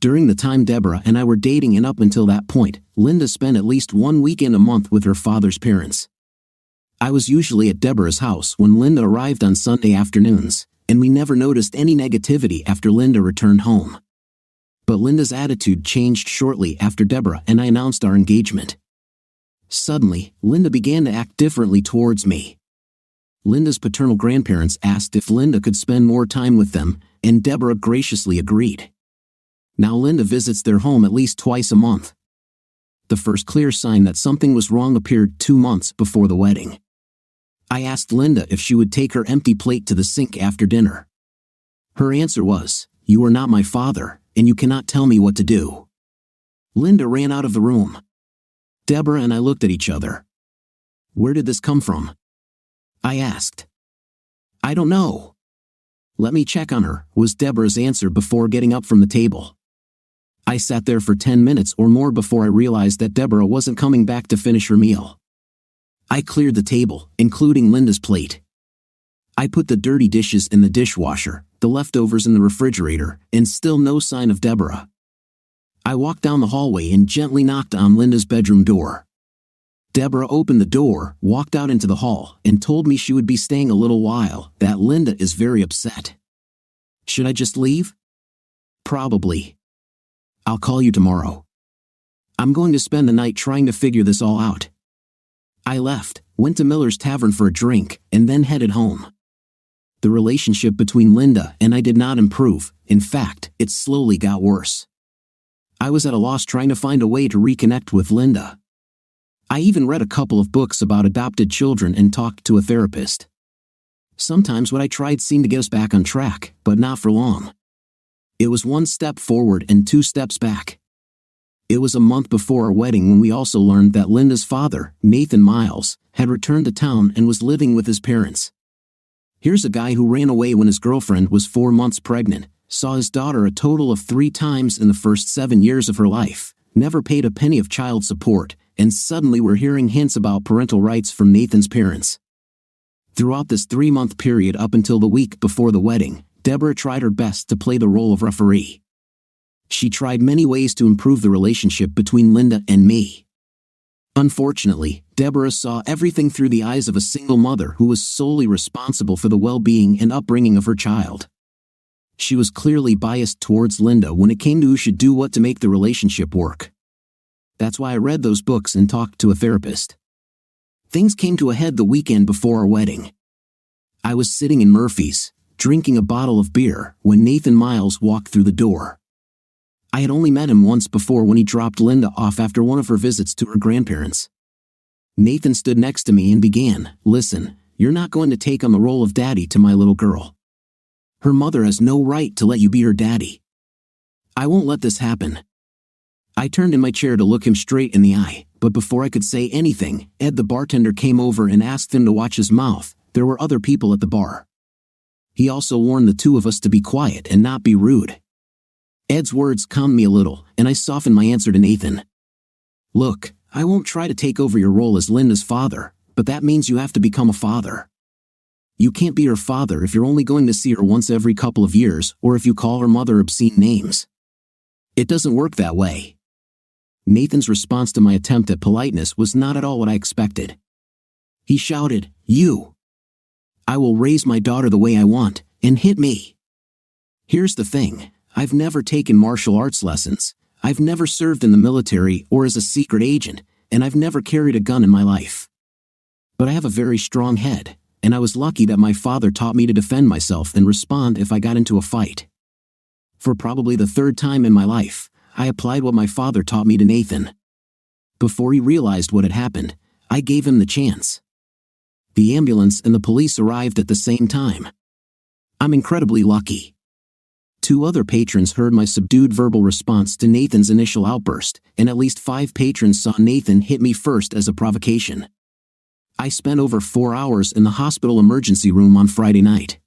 During the time Deborah and I were dating and up until that point, Linda spent at least 1 weekend a month with her father's parents. I was usually at Deborah's house when Linda arrived on Sunday afternoons, and we never noticed any negativity after Linda returned home. But Linda's attitude changed shortly after Deborah and I announced our engagement. Suddenly, Linda began to act differently towards me. Linda's paternal grandparents asked if Linda could spend more time with them, and Deborah graciously agreed. Now Linda visits their home at least twice a month. The first clear sign that something was wrong appeared 2 months before the wedding. I asked Linda if she would take her empty plate to the sink after dinner. Her answer was, "You are not my father, and you cannot tell me what to do." Linda ran out of the room. Deborah and I looked at each other. "Where did this come from?" I asked. "I don't know." "Let me check on her," was Deborah's answer before getting up from the table. I sat there for 10 minutes or more before I realized that Deborah wasn't coming back to finish her meal. I cleared the table, including Linda's plate. I put the dirty dishes in the dishwasher, the leftovers in the refrigerator, and still no sign of Deborah. I walked down the hallway and gently knocked on Linda's bedroom door. Deborah opened the door, walked out into the hall, and told me she would be staying a little while, that Linda is very upset. Should I just leave? Probably. I'll call you tomorrow. I'm going to spend the night trying to figure this all out. I left, went to Miller's Tavern for a drink, and then headed home. The relationship between Linda and I did not improve. In fact, it slowly got worse. I was at a loss trying to find a way to reconnect with Linda. I even read a couple of books about adopted children and talked to a therapist. Sometimes what I tried seemed to get us back on track, but not for long. It was 1 step forward and 2 steps back. It was a month before our wedding when we also learned that Linda's father, Nathan Miles, had returned to town and was living with his parents. Here's a guy who ran away when his girlfriend was 4 months pregnant, saw his daughter a total of 3 times in the first 7 years of her life, never paid a penny of child support, and suddenly we're hearing hints about parental rights from Nathan's parents. Throughout this 3-month period up until the week before the wedding, Deborah tried her best to play the role of referee. She tried many ways to improve the relationship between Linda and me. Unfortunately, Deborah saw everything through the eyes of a single mother who was solely responsible for the well-being and upbringing of her child. She was clearly biased towards Linda when it came to who should do what to make the relationship work. That's why I read those books and talked to a therapist. Things came to a head the weekend before our wedding. I was sitting in Murphy's, drinking a bottle of beer, when Nathan Miles walked through the door. I had only met him once before when he dropped Linda off after one of her visits to her grandparents. Nathan stood next to me and began, "Listen, you're not going to take on the role of daddy to my little girl. Her mother has no right to let you be her daddy. I won't let this happen." I turned in my chair to look him straight in the eye, but before I could say anything, Ed the bartender came over and asked him to watch his mouth. There were other people at the bar. He also warned the 2 of us to be quiet and not be rude. Ed's words calmed me a little, and I softened my answer to Nathan. "Look, I won't try to take over your role as Linda's father, but that means you have to become a father. You can't be her father if you're only going to see her once every couple of years, or if you call her mother obscene names. It doesn't work that way." Nathan's response to my attempt at politeness was not at all what I expected. He shouted, "You! I will raise my daughter the way I want, and hit me. Here's the thing, I've never taken martial arts lessons, I've never served in the military or as a secret agent, and I've never carried a gun in my life. But I have a very strong head, and I was lucky that my father taught me to defend myself and respond if I got into a fight. For probably the 3rd time in my life, I applied what my father taught me to Nathan. Before he realized what had happened, I gave him the chance. The ambulance and the police arrived at the same time. I'm incredibly lucky. 2 other patrons heard my subdued verbal response to Nathan's initial outburst, and at least 5 patrons saw Nathan hit me first as a provocation. I spent over 4 hours in the hospital emergency room on Friday night.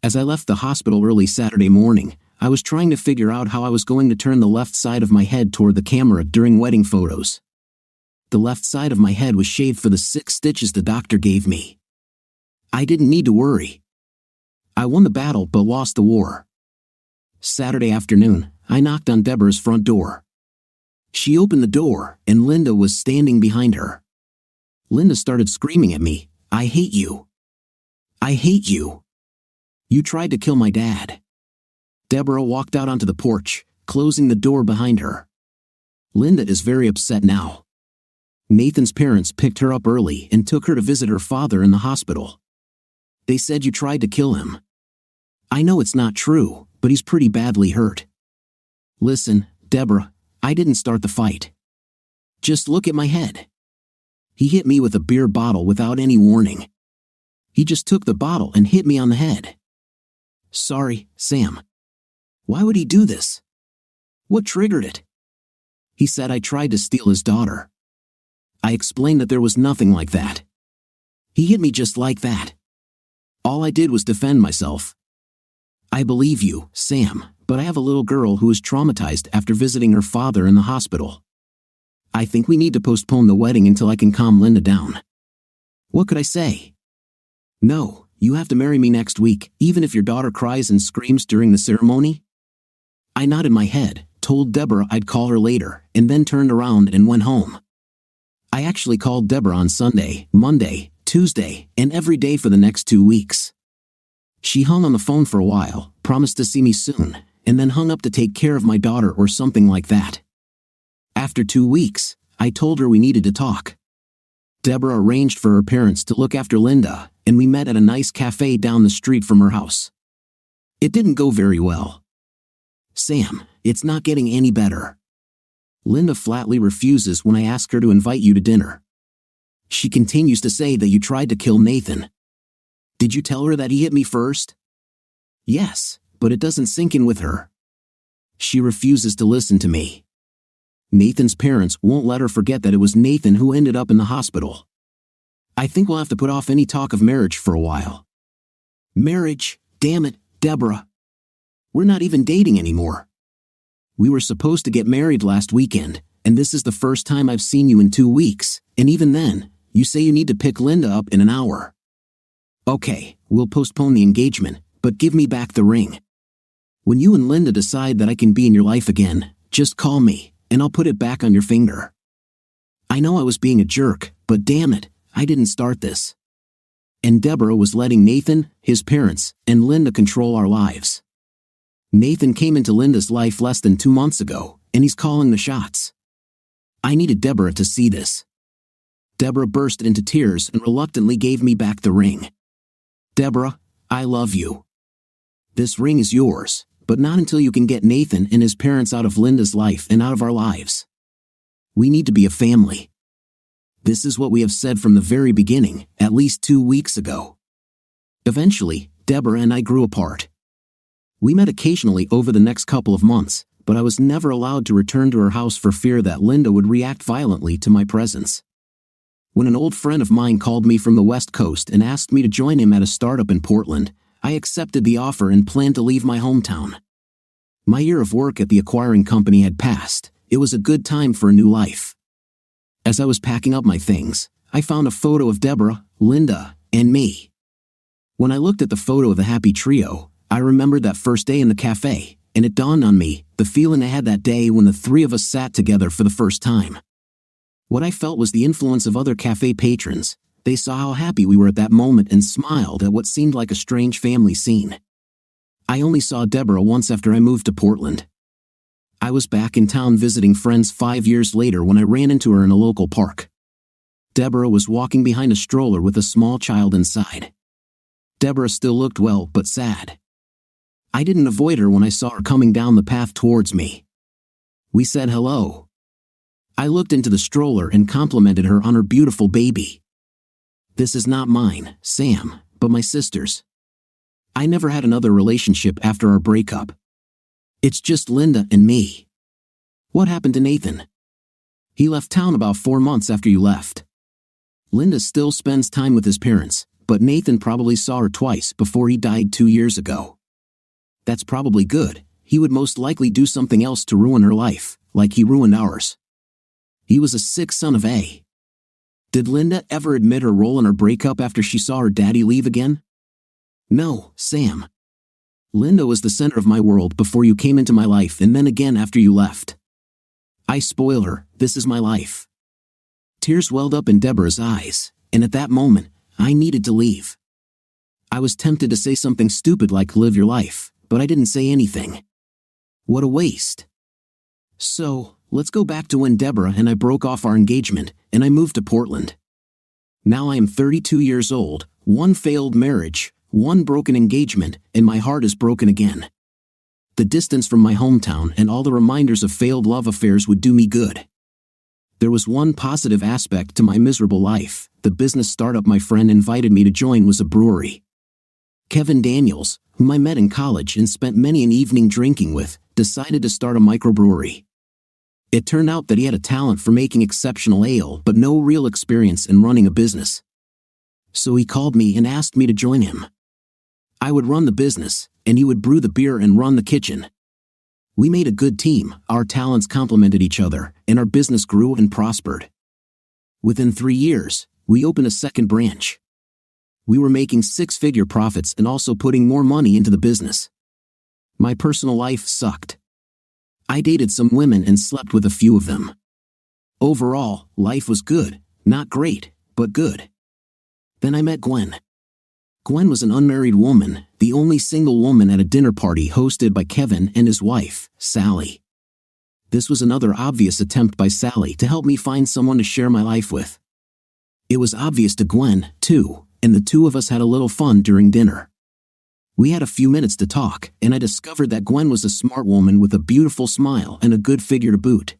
As I left the hospital early Saturday morning, I was trying to figure out how I was going to turn the left side of my head toward the camera during wedding photos. The left side of my head was shaved for the 6 stitches the doctor gave me. I didn't need to worry. I won the battle but lost the war. Saturday afternoon, I knocked on Deborah's front door. She opened the door, and Linda was standing behind her. Linda started screaming at me, "I hate you. I hate you. You tried to kill my dad. Deborah walked out onto the porch, closing the door behind her. Linda is very upset now. Nathan's parents picked her up early and took her to visit her father in the hospital. They said you tried to kill him. I know it's not true, but he's pretty badly hurt. Listen, Deborah, I didn't start the fight. Just look at my head. He hit me with a beer bottle without any warning. He just took the bottle and hit me on the head. Sorry, Sam. Why would he do this? What triggered it? He said I tried to steal his daughter. I explained that there was nothing like that. He hit me just like that. All I did was defend myself. I believe you, Sam, but I have a little girl who is traumatized after visiting her father in the hospital. I think we need to postpone the wedding until I can calm Linda down. What could I say? No, you have to marry me next week, even if your daughter cries and screams during the ceremony? I nodded my head, told Deborah I'd call her later, and then turned around and went home. I actually called Deborah on Sunday, Monday, Tuesday, and every day for the next 2 weeks. She hung on the phone for a while, promised to see me soon, and then hung up to take care of my daughter or something like that. After 2 weeks, I told her we needed to talk. Deborah arranged for her parents to look after Linda, and we met at a nice cafe down the street from her house. It didn't go very well. Sam, it's not getting any better. Linda flatly refuses when I ask her to invite you to dinner. She continues to say that you tried to kill Nathan. Did you tell her that he hit me first? Yes, but it doesn't sink in with her. She refuses to listen to me. Nathan's parents won't let her forget that it was Nathan who ended up in the hospital. I think we'll have to put off any talk of marriage for a while. Marriage? Damn it, Deborah. We're not even dating anymore. We were supposed to get married last weekend, and this is the first time I've seen you in 2 weeks, and even then, you say you need to pick Linda up in an hour. Okay, we'll postpone the engagement, but give me back the ring. When you and Linda decide that I can be in your life again, just call me, and I'll put it back on your finger. I know I was being a jerk, but damn it, I didn't start this. And Deborah was letting Nathan, his parents, and Linda control our lives. Nathan came into Linda's life less than 2 months ago, and he's calling the shots. I needed Deborah to see this. Deborah burst into tears and reluctantly gave me back the ring. Deborah, I love you. This ring is yours, but not until you can get Nathan and his parents out of Linda's life and out of our lives. We need to be a family. This is what we have said from the very beginning, at least 2 weeks ago. Eventually, Deborah and I grew apart. We met occasionally over the next couple of months, but I was never allowed to return to her house for fear that Linda would react violently to my presence. When an old friend of mine called me from the West Coast and asked me to join him at a startup in Portland, I accepted the offer and planned to leave my hometown. My year of work at the acquiring company had passed. It was a good time for a new life. As I was packing up my things, I found a photo of Deborah, Linda, and me. When I looked at the photo of the happy trio, I remembered that first day in the cafe, and it dawned on me, the feeling I had that day when the three of us sat together for the first time. What I felt was the influence of other cafe patrons. They saw how happy we were at that moment and smiled at what seemed like a strange family scene. I only saw Deborah once after I moved to Portland. I was back in town visiting friends 5 years later when I ran into her in a local park. Deborah was walking behind a stroller with a small child inside. Deborah still looked well but sad. I didn't avoid her when I saw her coming down the path towards me. We said hello. I looked into the stroller and complimented her on her beautiful baby. This is not mine, Sam, but my sister's. I never had another relationship after our breakup. It's just Linda and me. What happened to Nathan? He left town about 4 months after you left. Linda still spends time with his parents, but Nathan probably saw her twice before he died 2 years ago. That's probably good. He would most likely do something else to ruin her life, like he ruined ours. He was a sick son of a. Did Linda ever admit her role in our breakup after she saw her daddy leave again? No, Sam. Linda was the center of my world before you came into my life and then again after you left. I spoil her, this is my life. Tears welled up in Deborah's eyes, and at that moment, I needed to leave. I was tempted to say something stupid like live your life, but I didn't say anything. What a waste. So, let's go back to when Deborah and I broke off our engagement, and I moved to Portland. Now I am 32 years old, one failed marriage, one broken engagement, and my heart is broken again. The distance from my hometown and all the reminders of failed love affairs would do me good. There was one positive aspect to my miserable life. The business startup my friend invited me to join was a brewery. Kevin Daniels, whom I met in college and spent many an evening drinking with, decided to start a microbrewery. It turned out that he had a talent for making exceptional ale but no real experience in running a business. So he called me and asked me to join him. I would run the business, and he would brew the beer and run the kitchen. We made a good team, our talents complemented each other, and our business grew and prospered. Within 3 years, we opened a second branch. We were making 6-figure profits and also putting more money into the business. My personal life sucked. I dated some women and slept with a few of them. Overall, life was good, not great, but good. Then I met Gwen. Gwen was an unmarried woman, the only single woman at a dinner party hosted by Kevin and his wife, Sally. This was another obvious attempt by Sally to help me find someone to share my life with. It was obvious to Gwen, too, and the two of us had a little fun during dinner. We had a few minutes to talk, and I discovered that Gwen was a smart woman with a beautiful smile and a good figure to boot.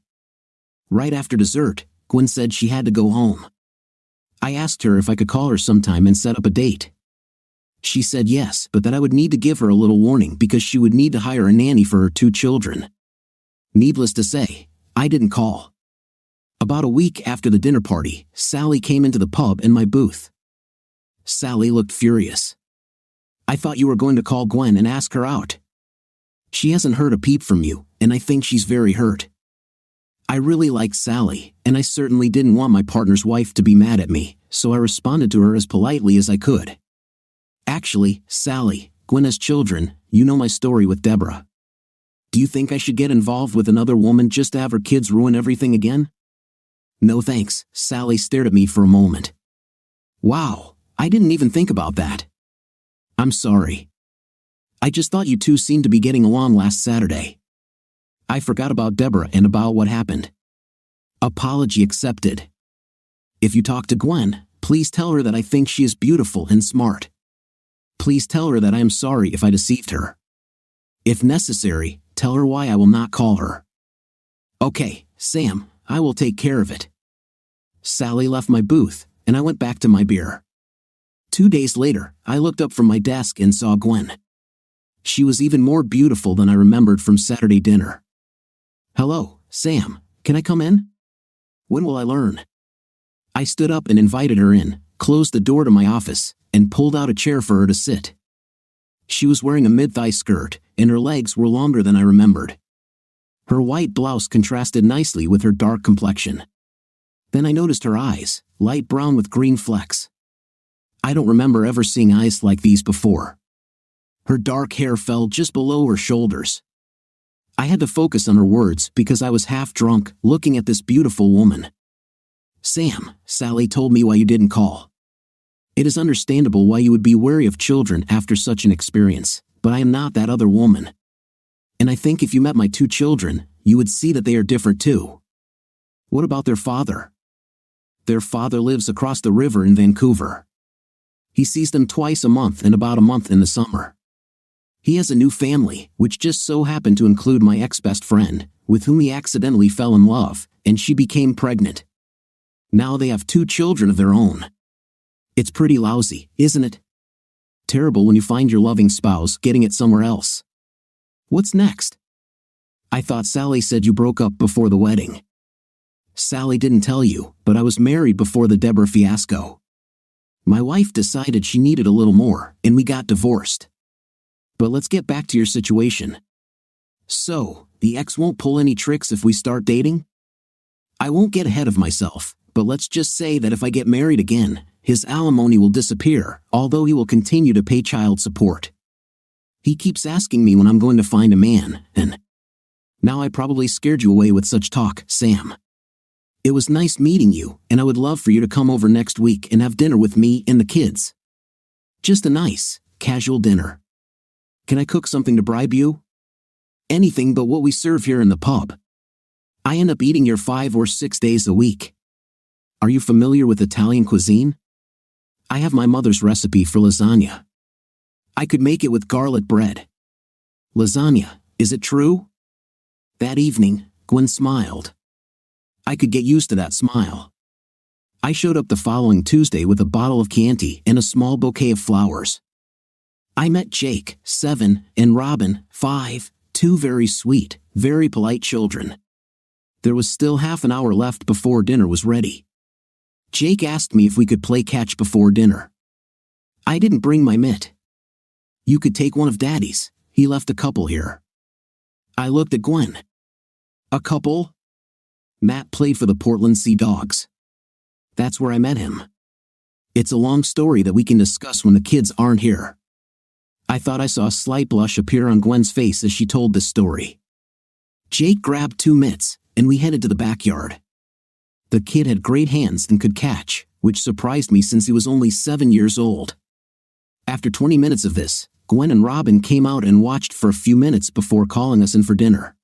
Right after dessert, Gwen said she had to go home. I asked her if I could call her sometime and set up a date. She said yes, but that I would need to give her a little warning because she would need to hire a nanny for her 2 children. Needless to say, I didn't call. About a week after the dinner party, Sally came into the pub and my booth. Sally looked furious. I thought you were going to call Gwen and ask her out. She hasn't heard a peep from you, and I think she's very hurt. I really liked Sally, and I certainly didn't want my partner's wife to be mad at me, so I responded to her as politely as I could. Actually, Sally, Gwen has children, you know my story with Deborah. Do you think I should get involved with another woman just to have her kids ruin everything again? No thanks, Sally stared at me for a moment. Wow, I didn't even think about that. I'm sorry. I just thought you two seemed to be getting along last Saturday. I forgot about Deborah and about what happened. Apology accepted. If you talk to Gwen, please tell her that I think she is beautiful and smart. Please tell her that I am sorry if I deceived her. If necessary, tell her why I will not call her. Okay, Sam, I will take care of it. Sally left my booth, and I went back to my beer. 2 days later, I looked up from my desk and saw Gwen. She was even more beautiful than I remembered from Saturday dinner. Hello, Sam, can I come in? When will I learn? I stood up and invited her in, closed the door to my office, and pulled out a chair for her to sit. She was wearing a mid-thigh skirt, and her legs were longer than I remembered. Her white blouse contrasted nicely with her dark complexion. Then I noticed her eyes, light brown with green flecks. I don't remember ever seeing eyes like these before. Her dark hair fell just below her shoulders. I had to focus on her words because I was half drunk looking at this beautiful woman. Sam, Sally told me why you didn't call. It is understandable why you would be wary of children after such an experience, but I am not that other woman. And I think if you met my 2 children, you would see that they are different too. What about their father? Their father lives across the river in Vancouver. He sees them twice a month and about a month in the summer. He has a new family, which just so happened to include my ex-best friend, with whom he accidentally fell in love, and she became pregnant. Now they have 2 children of their own. It's pretty lousy, isn't it? Terrible when you find your loving spouse getting it somewhere else. What's next? I thought Sally said you broke up before the wedding. Sally didn't tell you, but I was married before the Deborah fiasco. My wife decided she needed a little more, and we got divorced. But let's get back to your situation. So, the ex won't pull any tricks if we start dating? I won't get ahead of myself, but let's just say that if I get married again, his alimony will disappear, although he will continue to pay child support. He keeps asking me when I'm going to find a man, and now I probably scared you away with such talk, Sam. It was nice meeting you, and I would love for you to come over next week and have dinner with me and the kids. Just a nice, casual dinner. Can I cook something to bribe you? Anything but what we serve here in the pub. I end up eating here 5 or 6 days a week. Are you familiar with Italian cuisine? I have my mother's recipe for lasagna. I could make it with garlic bread. Lasagna, is it true? That evening, Gwen smiled. I could get used to that smile. I showed up the following Tuesday with a bottle of Chianti and a small bouquet of flowers. I met Jake, 7, and Robin, 5, 2 very sweet, very polite children. There was still half an hour left before dinner was ready. Jake asked me if we could play catch before dinner. I didn't bring my mitt. You could take one of Daddy's, he left a couple here. I looked at Gwen. A couple? Matt played for the Portland Sea Dogs. That's where I met him. It's a long story that we can discuss when the kids aren't here. I thought I saw a slight blush appear on Gwen's face as she told this story. Jake grabbed 2 mitts, and we headed to the backyard. The kid had great hands and could catch, which surprised me since he was only 7 years old. After 20 minutes of this, Gwen and Robin came out and watched for a few minutes before calling us in for dinner.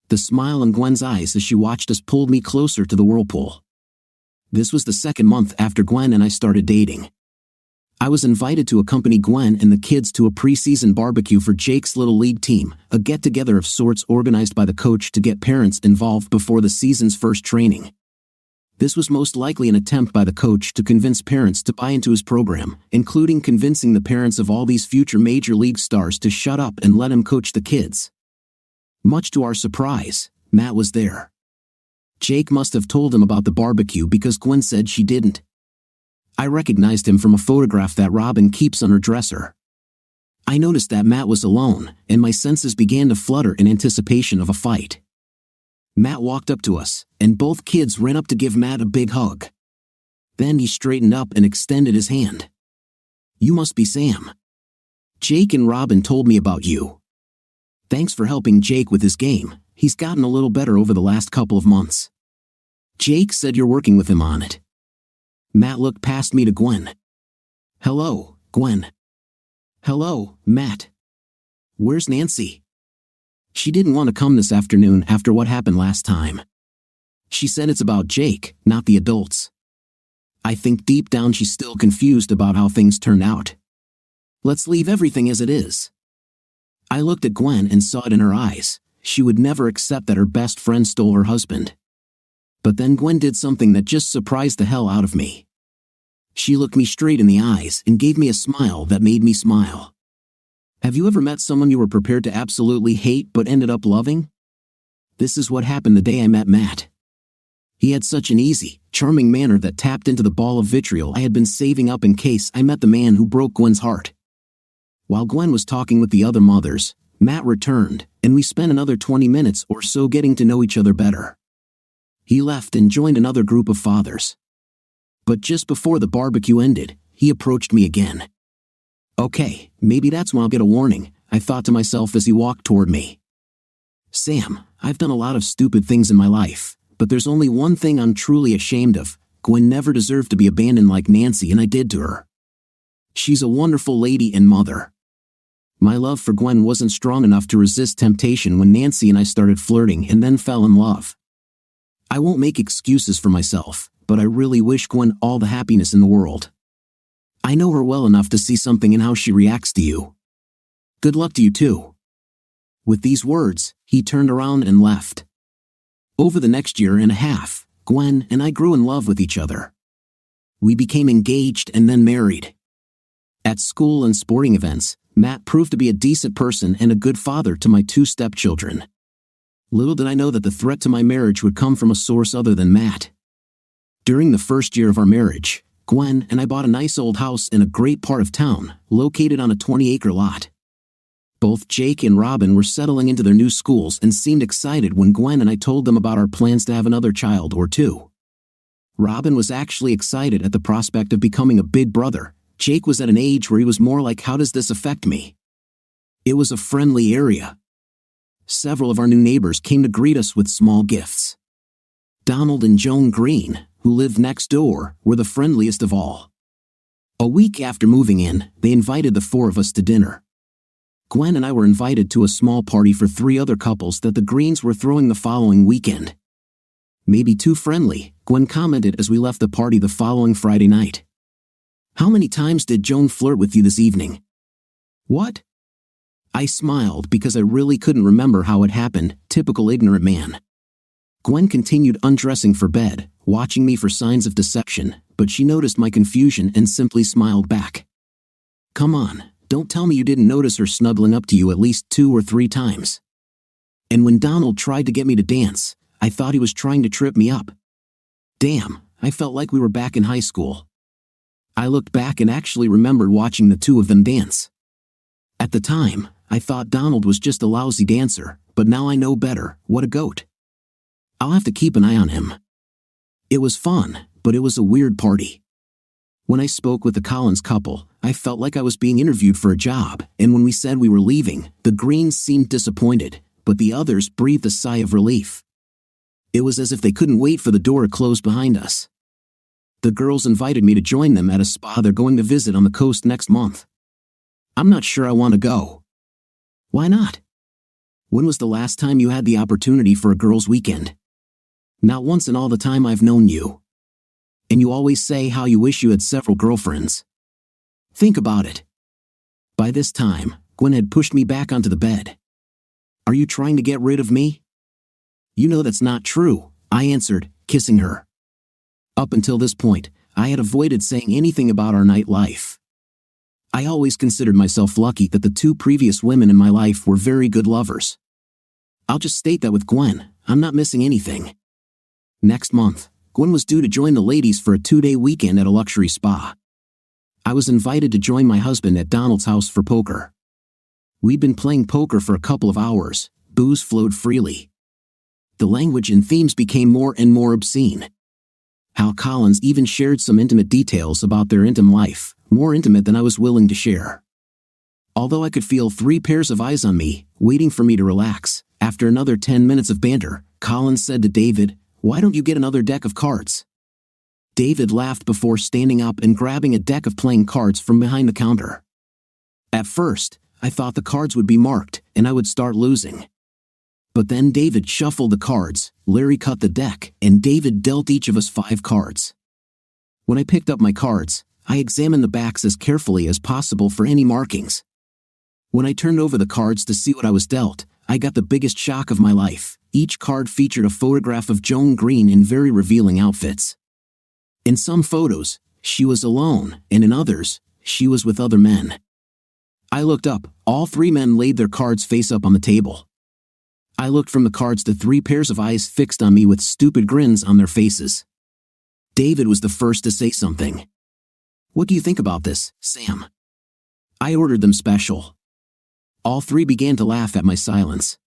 The smile in Gwen's eyes as she watched us pulled me closer to the whirlpool. This was the 2nd month after Gwen and I started dating. I was invited to accompany Gwen and the kids to a preseason barbecue for Jake's little league team, a get-together of sorts organized by the coach to get parents involved before the season's first training. This was most likely an attempt by the coach to convince parents to buy into his program, including convincing the parents of all these future major league stars to shut up and let him coach the kids. Much to our surprise, Matt was there. Jake must have told him about the barbecue because Gwen said she didn't. I recognized him from a photograph that Robin keeps on her dresser. I noticed that Matt was alone, and my senses began to flutter in anticipation of a fight. Matt walked up to us, and both kids ran up to give Matt a big hug. Then he straightened up and extended his hand. You must be Sam. Jake and Robin told me about you. Thanks for helping Jake with his game. He's gotten a little better over the last couple of months. Jake said you're working with him on it. Matt looked past me to Gwen. Hello, Gwen. Hello, Matt. Where's Nancy? She didn't want to come this afternoon after what happened last time. She said it's about Jake, not the adults. I think deep down she's still confused about how things turned out. Let's leave everything as it is. I looked at Gwen and saw it in her eyes. She would never accept that her best friend stole her husband. But then Gwen did something that just surprised the hell out of me. She looked me straight in the eyes and gave me a smile that made me smile. Have you ever met someone you were prepared to absolutely hate but ended up loving? This is what happened the day I met Matt. He had such an easy, charming manner that tapped into the ball of vitriol I had been saving up in case I met the man who broke Gwen's heart. While Gwen was talking with the other mothers, Matt returned, and we spent another 20 minutes or so getting to know each other better. He left and joined another group of fathers. But just before the barbecue ended, he approached me again. Okay, maybe that's when I'll get a warning, I thought to myself as he walked toward me. Sam, I've done a lot of stupid things in my life, but there's only one thing I'm truly ashamed of. Gwen never deserved to be abandoned like Nancy and I did to her. She's a wonderful lady and mother. My love for Gwen wasn't strong enough to resist temptation when Nancy and I started flirting and then fell in love. I won't make excuses for myself, but I really wish Gwen all the happiness in the world. I know her well enough to see something in how she reacts to you. Good luck to you too. With these words, he turned around and left. Over the next year and a half, Gwen and I grew in love with each other. We became engaged and then married. At school and sporting events, Matt proved to be a decent person and a good father to my 2 stepchildren. Little did I know that the threat to my marriage would come from a source other than Matt. During the first year of our marriage, Gwen and I bought a nice old house in a great part of town, located on a 20-acre lot. Both Jake and Robin were settling into their new schools and seemed excited when Gwen and I told them about our plans to have another child or 2. Robin was actually excited at the prospect of becoming a big brother. Jake was at an age where he was more like, how does this affect me? It was a friendly area. Several of our new neighbors came to greet us with small gifts. Donald and Joan Green, who lived next door, were the friendliest of all. A week after moving in, they invited the four of us to dinner. Gwen and I were invited to a small party for 3 other couples that the Greens were throwing the following weekend. Maybe too friendly, Gwen commented as we left the party the following Friday night. How many times did Joan flirt with you this evening? What? I smiled because I really couldn't remember how it happened, typical ignorant man. Gwen continued undressing for bed, watching me for signs of deception, but she noticed my confusion and simply smiled back. Come on, don't tell me you didn't notice her snuggling up to you at least 2 or 3 times. And when Donald tried to get me to dance, I thought he was trying to trip me up. Damn, I felt like we were back in high school. I looked back and actually remembered watching the 2 of them dance. At the time, I thought Donald was just a lousy dancer, but now I know better. What a goat. I'll have to keep an eye on him. It was fun, but it was a weird party. When I spoke with the Collins couple, I felt like I was being interviewed for a job, and when we said we were leaving, the Greens seemed disappointed, but the others breathed a sigh of relief. It was as if they couldn't wait for the door to close behind us. The girls invited me to join them at a spa they're going to visit on the coast next month. I'm not sure I want to go. Why not? When was the last time you had the opportunity for a girls' weekend? Not once in all the time I've known you. And you always say how you wish you had several girlfriends. Think about it. By this time, Gwen had pushed me back onto the bed. Are you trying to get rid of me? You know that's not true, I answered, kissing her. Up until this point, I had avoided saying anything about our nightlife. I always considered myself lucky that the 2 previous women in my life were very good lovers. I'll just state that with Gwen, I'm not missing anything. Next month, Gwen was due to join the ladies for a 2-day weekend at a luxury spa. I was invited to join my husband at Donald's house for poker. We'd been playing poker for a couple of hours, booze flowed freely. The language and themes became more and more obscene. Hal Collins even shared some intimate details about their intimate life, more intimate than I was willing to share. Although I could feel 3 pairs of eyes on me, waiting for me to relax, after another 10 minutes of banter, Collins said to David, "Why don't you get another deck of cards?" David laughed before standing up and grabbing a deck of playing cards from behind the counter. At first, I thought the cards would be marked, and I would start losing. But then David shuffled the cards, Larry cut the deck, and David dealt each of us 5 cards. When I picked up my cards, I examined the backs as carefully as possible for any markings. When I turned over the cards to see what I was dealt, I got the biggest shock of my life. Each card featured a photograph of Joan Green in very revealing outfits. In some photos, she was alone, and in others, she was with other men. I looked up, all 3 men laid their cards face up on the table. I looked from the cards to 3 pairs of eyes fixed on me with stupid grins on their faces. David was the first to say something. "What do you think about this, Sam?" I ordered them special. All 3 began to laugh at my silence.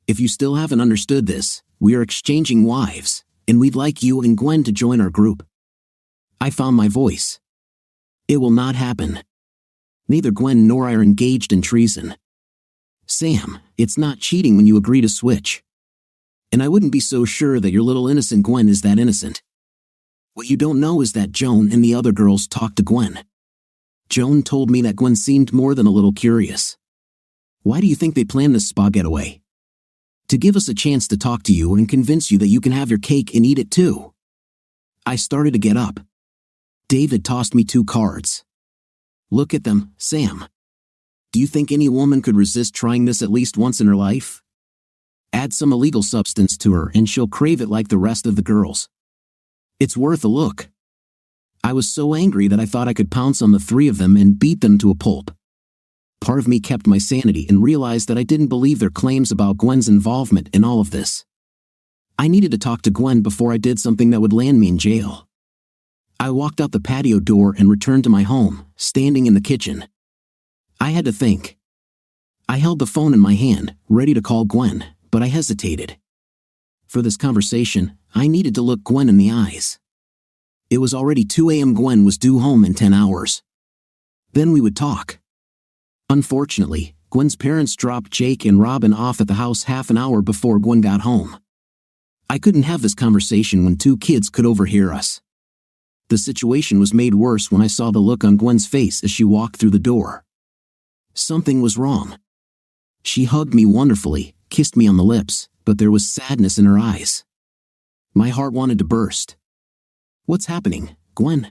"If you still haven't understood this, we are exchanging wives, and we'd like you and Gwen to join our group." I found my voice. "It will not happen. Neither Gwen nor I are engaged in treason." "Sam, it's not cheating when you agree to switch. And I wouldn't be so sure that your little innocent Gwen is that innocent. What you don't know is that Joan and the other girls talked to Gwen. Joan told me that Gwen seemed more than a little curious. Why do you think they planned this spa getaway? To give us a chance to talk to you and convince you that you can have your cake and eat it too." I started to get up. David tossed me 2 cards. "Look at them, Sam. Do you think any woman could resist trying this at least once in her life? Add some illegal substance to her and she'll crave it like the rest of the girls. It's worth a look." I was so angry that I thought I could pounce on the 3 of them and beat them to a pulp. Part of me kept my sanity and realized that I didn't believe their claims about Gwen's involvement in all of this. I needed to talk to Gwen before I did something that would land me in jail. I walked out the patio door and returned to my home, standing in the kitchen. I had to think. I held the phone in my hand, ready to call Gwen, but I hesitated. For this conversation, I needed to look Gwen in the eyes. It was already 2 a.m. Gwen was due home in 10 hours. Then we would talk. Unfortunately, Gwen's parents dropped Jake and Robin off at the house half an hour before Gwen got home. I couldn't have this conversation when 2 kids could overhear us. The situation was made worse when I saw the look on Gwen's face as she walked through the door. Something was wrong. She hugged me wonderfully, kissed me on the lips, but there was sadness in her eyes. My heart wanted to burst. "What's happening, Gwen?"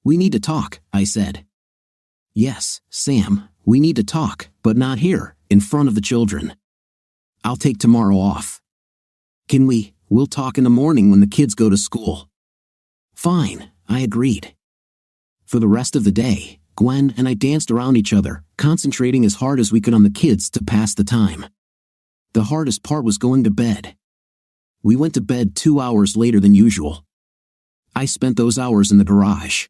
"We need to talk," I said. "Yes, Sam, we need to talk, but not here, in front of the children. I'll take tomorrow off." We'll talk in the morning when the kids go to school." "Fine," I agreed. For the rest of the day, Gwen and I danced around each other, concentrating as hard as we could on the kids to pass the time. The hardest part was going to bed. We went to bed 2 hours later than usual. I spent those hours in the garage.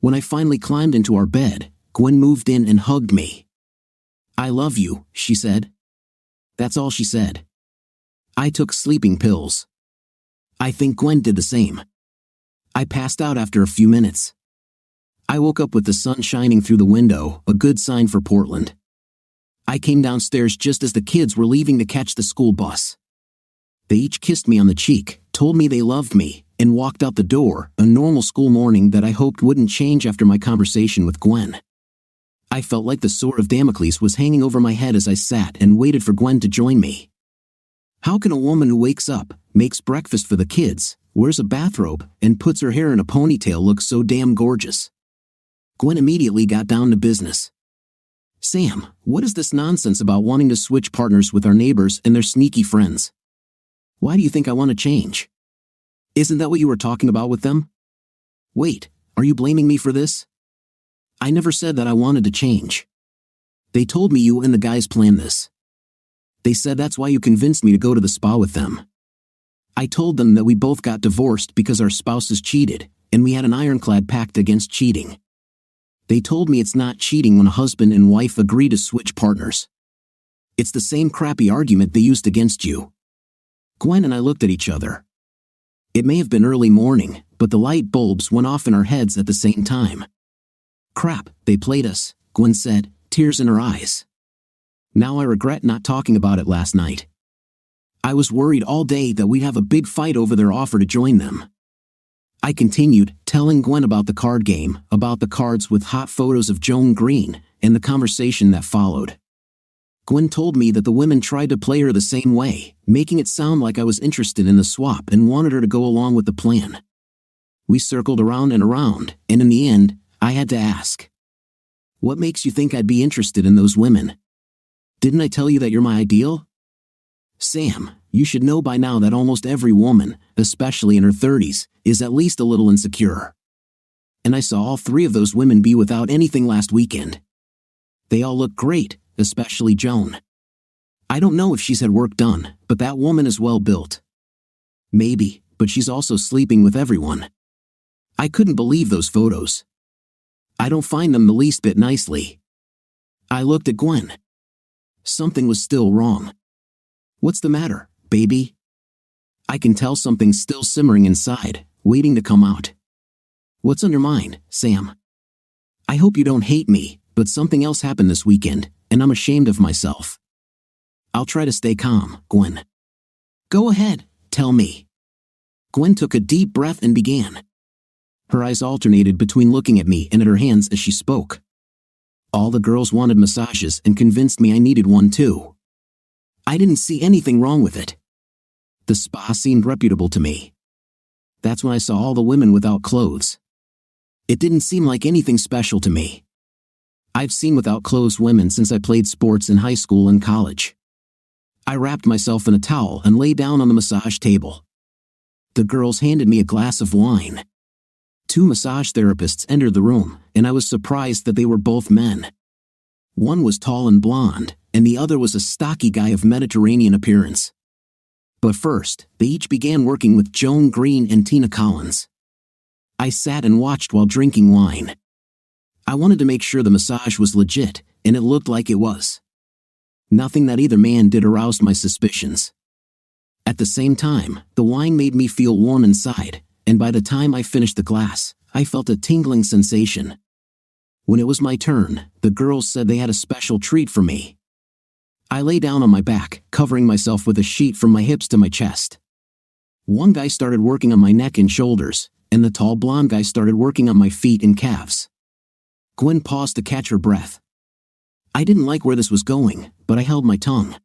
When I finally climbed into our bed, Gwen moved in and hugged me. "I love you," she said. That's all she said. I took sleeping pills. I think Gwen did the same. I passed out after a few minutes. I woke up with the sun shining through the window, a good sign for Portland. I came downstairs just as the kids were leaving to catch the school bus. They each kissed me on the cheek, told me they loved me, and walked out the door, a normal school morning that I hoped wouldn't change after my conversation with Gwen. I felt like the sword of Damocles was hanging over my head as I sat and waited for Gwen to join me. How can a woman who wakes up, makes breakfast for the kids, wears a bathrobe, and puts her hair in a ponytail look so damn gorgeous? Gwen immediately got down to business. "Sam, what is this nonsense about wanting to switch partners with our neighbors and their sneaky friends? Why do you think I want to change? Isn't that what you were talking about with them? Wait, are you blaming me for this? I never said that I wanted to change. They told me you and the guys planned this. They said that's why you convinced me to go to the spa with them. I told them that we both got divorced because our spouses cheated, and we had an ironclad pact against cheating. They told me it's not cheating when a husband and wife agree to switch partners. It's the same crappy argument they used against you." Gwen and I looked at each other. It may have been early morning, but the light bulbs went off in our heads at the same time. "Crap, they played us," Gwen said, tears in her eyes. "Now I regret not talking about it last night. I was worried all day that we'd have a big fight over their offer to join them." I continued, telling Gwen about the card game, about the cards with hot photos of Joan Green, and the conversation that followed. Gwen told me that the women tried to play her the same way, making it sound like I was interested in the swap and wanted her to go along with the plan. We circled around and around, and in the end, I had to ask, "What makes you think I'd be interested in those women? Didn't I tell you that you're my ideal? Sam, you should know by now that almost every woman, especially in her 30s, is at least a little insecure. And I saw all 3 of those women be without anything last weekend. They all look great, especially Joan. I don't know if she's had work done, but that woman is well built. Maybe, but she's also sleeping with everyone. I couldn't believe those photos. I don't find them the least bit nicely." I looked at Gwen. Something was still wrong. "What's the matter, baby?" I can tell something's still simmering inside, waiting to come out. "What's on your mind, Sam?" "I hope you don't hate me, but something else happened this weekend, and I'm ashamed of myself." "I'll try to stay calm, Gwen." "Go ahead, tell me." Gwen took a deep breath and began. Her eyes alternated between looking at me and at her hands as she spoke. All the girls wanted massages and convinced me I needed one too. I didn't see anything wrong with it. The spa seemed reputable to me. That's when I saw all the women without clothes. It didn't seem like anything special to me. I've seen without clothes women since I played sports in high school and college. I wrapped myself in a towel and lay down on the massage table. The girls handed me a glass of wine. 2 massage therapists entered the room, and I was surprised that they were both men. One was tall and blonde, and the other was a stocky guy of Mediterranean appearance. But first, they each began working with Joan Green and Tina Collins. I sat and watched while drinking wine. I wanted to make sure the massage was legit, and it looked like it was. Nothing that either man did aroused my suspicions. At the same time, the wine made me feel warm inside, and by the time I finished the glass, I felt a tingling sensation. When it was my turn, the girls said they had a special treat for me. I lay down on my back, covering myself with a sheet from my hips to my chest. One guy started working on my neck and shoulders, and the tall blonde guy started working on my feet and calves. Gwen paused to catch her breath. I didn't like where this was going, but I held my tongue.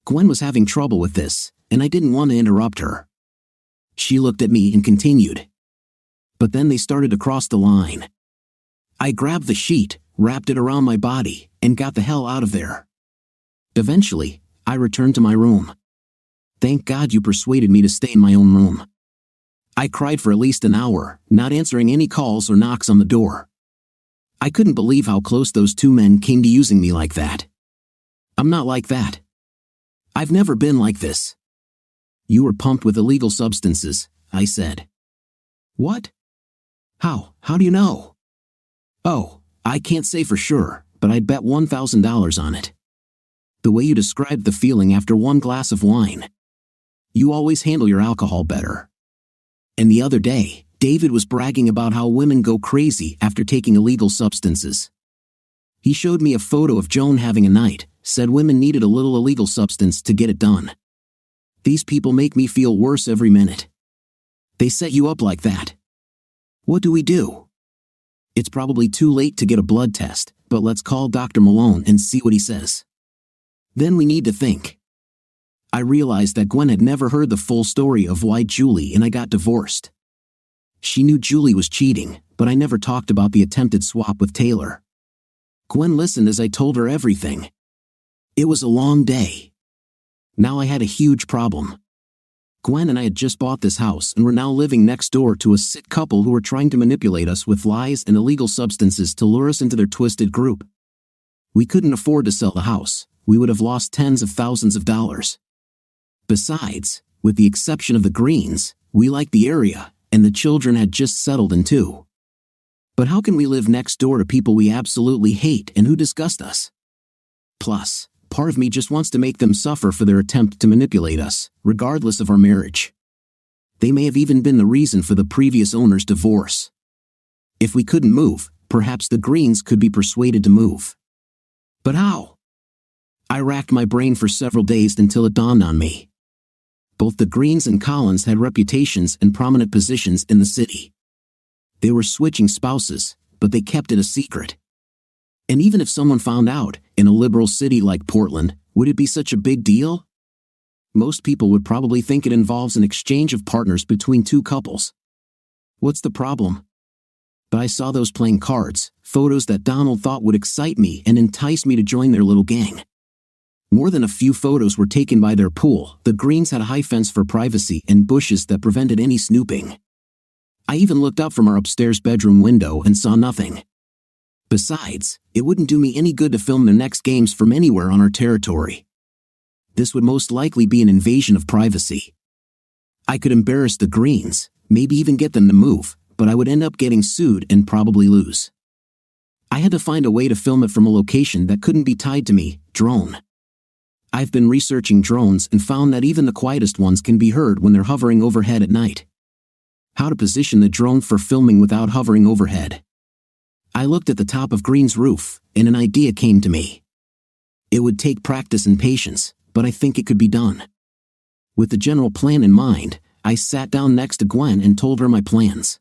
Gwen was having trouble with this, and I didn't want to interrupt her. She looked at me and continued. But then they started to cross the line. I grabbed the sheet, wrapped it around my body, and got the hell out of there. Eventually, I returned to my room. Thank God you persuaded me to stay in my own room. I cried for at least an hour, not answering any calls or knocks on the door. I couldn't believe how close those two men came to using me like that. I'm not like that. I've never been like this. You were pumped with illegal substances, I said. What? How do you know? Oh, I can't say for sure, but I'd bet $1,000 on it. The way you described the feeling after one glass of wine. You always handle your alcohol better. And the other day, David was bragging about how women go crazy after taking illegal substances. He showed me a photo of Joan having a night, said women needed a little illegal substance to get it done. These people make me feel worse every minute. They set you up like that. What do we do? It's probably too late to get a blood test, but let's call Dr. Malone and see what he says. Then we need to think. I realized that Gwen had never heard the full story of why Julie and I got divorced. She knew Julie was cheating, but I never talked about the attempted swap with Taylor. Gwen listened as I told her everything. It was a long day. Now I had a huge problem. Gwen and I had just bought this house and were now living next door to a sick couple who were trying to manipulate us with lies and illegal substances to lure us into their twisted group. We couldn't afford to sell the house. We would have lost tens of thousands of dollars. Besides, with the exception of the Greens, we liked the area, and the children had just settled in too. But how can we live next door to people we absolutely hate and who disgust us? Plus, part of me just wants to make them suffer for their attempt to manipulate us, regardless of our marriage. They may have even been the reason for the previous owner's divorce. If we couldn't move, perhaps the Greens could be persuaded to move. But how? I racked my brain for several days until it dawned on me. Both the Greens and Collins had reputations and prominent positions in the city. They were switching spouses, but they kept it a secret. And even if someone found out, in a liberal city like Portland, would it be such a big deal? Most people would probably think it involves an exchange of partners between two couples. What's the problem? But I saw those playing cards, photos that Donald thought would excite me and entice me to join their little gang. More than a few photos were taken by their pool. The Greens had a high fence for privacy and bushes that prevented any snooping. I even looked up from our upstairs bedroom window and saw nothing. Besides, it wouldn't do me any good to film their next games from anywhere on our territory. This would most likely be an invasion of privacy. I could embarrass the Greens, maybe even get them to move, but I would end up getting sued and probably lose. I had to find a way to film it from a location that couldn't be tied to me, drone. I've been researching drones and found that even the quietest ones can be heard when they're hovering overhead at night. How to position the drone for filming without hovering overhead. I looked at the top of Green's roof, and an idea came to me. It would take practice and patience, but I think it could be done. With the general plan in mind, I sat down next to Gwen and told her my plans.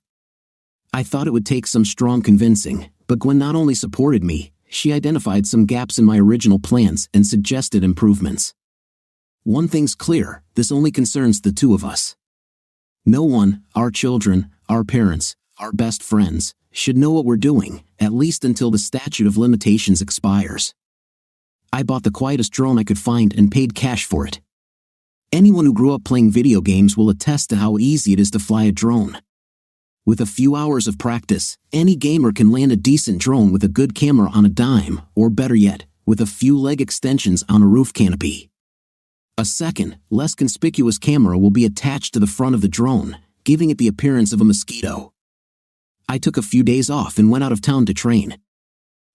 I thought it would take some strong convincing, but Gwen not only supported me, she identified some gaps in my original plans and suggested improvements. One thing's clear, this only concerns the two of us. No one, our children, our parents, our best friends, should know what we're doing, at least until the statute of limitations expires. I bought the quietest drone I could find and paid cash for it. Anyone who grew up playing video games will attest to how easy it is to fly a drone. With a few hours of practice, any gamer can land a decent drone with a good camera on a dime, or better yet, with a few leg extensions on a roof canopy. A second, less conspicuous camera will be attached to the front of the drone, giving it the appearance of a mosquito. I took a few days off and went out of town to train.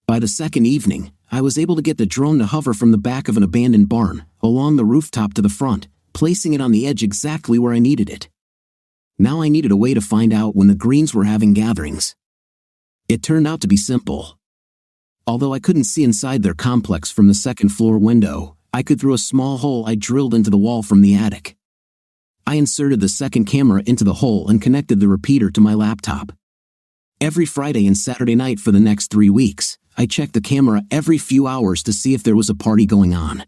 By the second evening, I was able to get the drone to hover from the back of an abandoned barn, along the rooftop to the front, placing it on the edge exactly where I needed it. Now I needed a way to find out when the Greens were having gatherings. It turned out to be simple. Although I couldn't see inside their complex from the second floor window, I could through a small hole I drilled into the wall from the attic. I inserted the second camera into the hole and connected the repeater to my laptop. Every Friday and Saturday night for the next 3 weeks, I checked the camera every few hours to see if there was a party going on.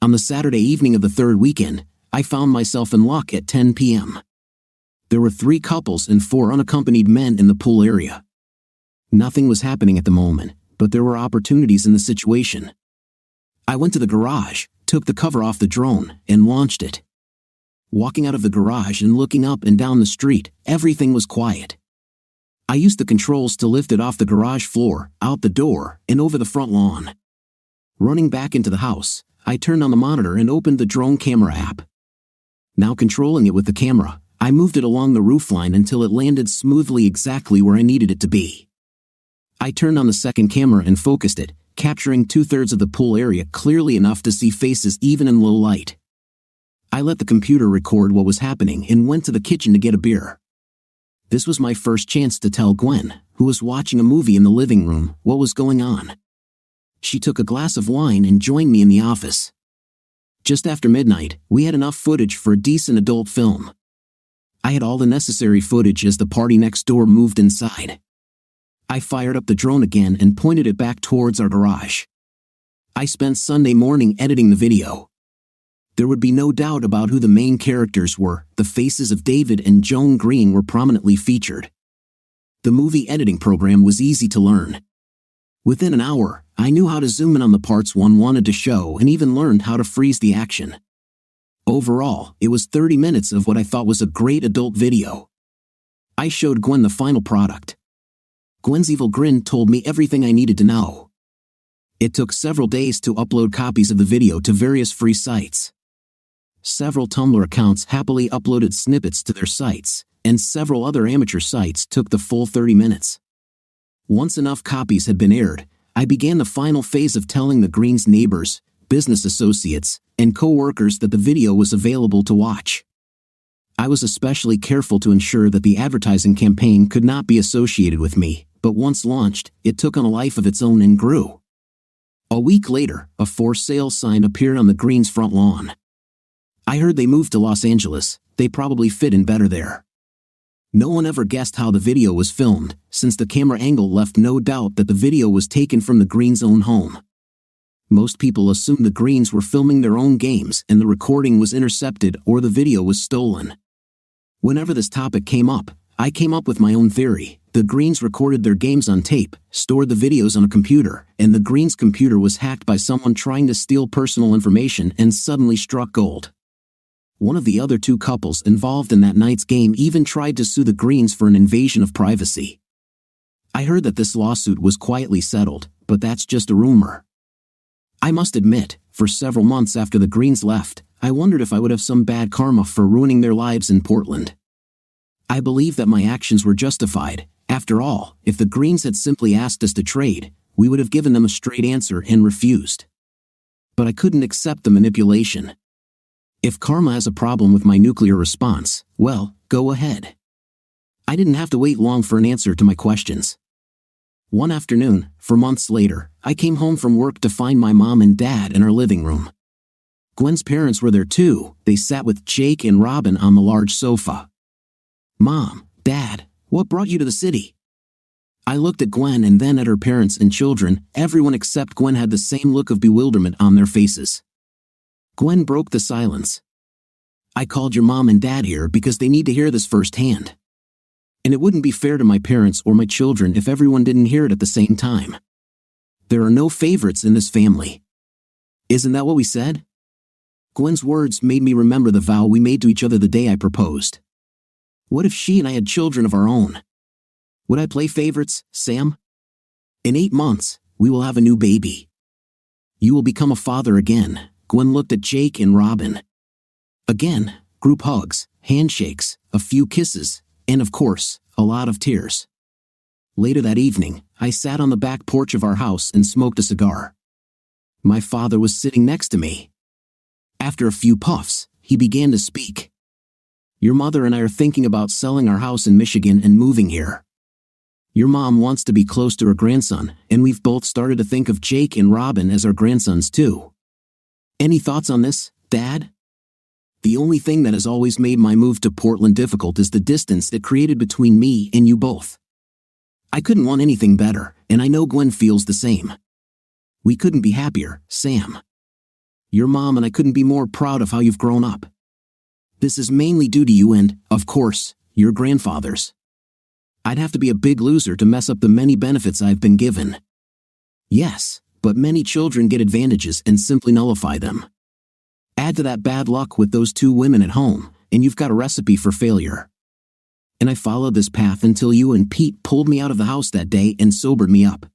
On the Saturday evening of the third weekend, I found myself in luck at 10 p.m. There were 3 couples and 4 unaccompanied men in the pool area. Nothing was happening at the moment, but there were opportunities in the situation. I went to the garage, took the cover off the drone, and launched it. Walking out of the garage and looking up and down the street, everything was quiet. I used the controls to lift it off the garage floor, out the door, and over the front lawn. Running back into the house, I turned on the monitor and opened the drone camera app. Now controlling it with the camera, I moved it along the roofline until it landed smoothly exactly where I needed it to be. I turned on the second camera and focused it, capturing 2/3 of the pool area clearly enough to see faces even in low light. I let the computer record what was happening and went to the kitchen to get a beer. This was my first chance to tell Gwen, who was watching a movie in the living room, what was going on. She took a glass of wine and joined me in the office. Just after midnight, we had enough footage for a decent adult film. I had all the necessary footage as the party next door moved inside. I fired up the drone again and pointed it back towards our garage. I spent Sunday morning editing the video. There would be no doubt about who the main characters were. The faces of David and Joan Green were prominently featured. The movie editing program was easy to learn. Within an hour, I knew how to zoom in on the parts one wanted to show and even learned how to freeze the action. Overall, it was 30 minutes of what I thought was a great adult video. I showed Gwen the final product. Gwen's evil grin told me everything I needed to know. It took several days to upload copies of the video to various free sites. Several Tumblr accounts happily uploaded snippets to their sites, and several other amateur sites took the full 30 minutes. Once enough copies had been aired, I began the final phase of telling the Greens' neighbors, business associates, and co-workers that the video was available to watch. I was especially careful to ensure that the advertising campaign could not be associated with me, but once launched, it took on a life of its own and grew. A week later, a for sale sign appeared on the Greens' front lawn. I heard they moved to Los Angeles. They probably fit in better there. No one ever guessed how the video was filmed, since the camera angle left no doubt that the video was taken from the Greens' own home. Most people assumed the Greens were filming their own games and the recording was intercepted or the video was stolen. Whenever this topic came up, I came up with my own theory. The Greens recorded their games on tape, stored the videos on a computer, and the Greens' computer was hacked by someone trying to steal personal information and suddenly struck gold. One of the other 2 couples involved in that night's game even tried to sue the Greens for an invasion of privacy. I heard that this lawsuit was quietly settled, but that's just a rumor. I must admit, for several months after the Greens left, I wondered if I would have some bad karma for ruining their lives in Portland. I believe that my actions were justified. After all, if the Greens had simply asked us to trade, we would have given them a straight answer and refused. But I couldn't accept the manipulation. If karma has a problem with my nuclear response, well, go ahead. I didn't have to wait long for an answer to my questions. One afternoon, for months later, I came home from work to find my mom and dad in our living room. Gwen's parents were there too. They sat with Jake and Robin on the large sofa. "Mom, Dad, what brought you to the city?" I looked at Gwen and then at her parents and children. Everyone except Gwen had the same look of bewilderment on their faces. Gwen broke the silence. "I called your mom and dad here because they need to hear this firsthand. And it wouldn't be fair to my parents or my children if everyone didn't hear it at the same time. There are no favorites in this family. Isn't that what we said?" Gwen's words made me remember the vow we made to each other the day I proposed. What if she and I had children of our own? Would I play favorites, Sam? In 8 months, we will have a new baby. You will become a father again. Gwen looked at Jake and Robin. Again, group hugs, handshakes, a few kisses, and of course, a lot of tears. Later that evening, I sat on the back porch of our house and smoked a cigar. My father was sitting next to me. After a few puffs, he began to speak. "Your mother and I are thinking about selling our house in Michigan and moving here. Your mom wants to be close to her grandson, and we've both started to think of Jake and Robin as our grandsons too. Any thoughts on this, Dad?" The only thing that has always made my move to Portland difficult is the distance it created between me and you both. I couldn't want anything better, and I know Gwen feels the same. We couldn't be happier, Sam. Your mom and I couldn't be more proud of how you've grown up. This is mainly due to you and, of course, your grandfathers. I'd have to be a big loser to mess up the many benefits I've been given. Yes, but many children get advantages and simply nullify them. Add to that bad luck with those 2 women at home, and you've got a recipe for failure. And I followed this path until you and Pete pulled me out of the house that day and sobered me up.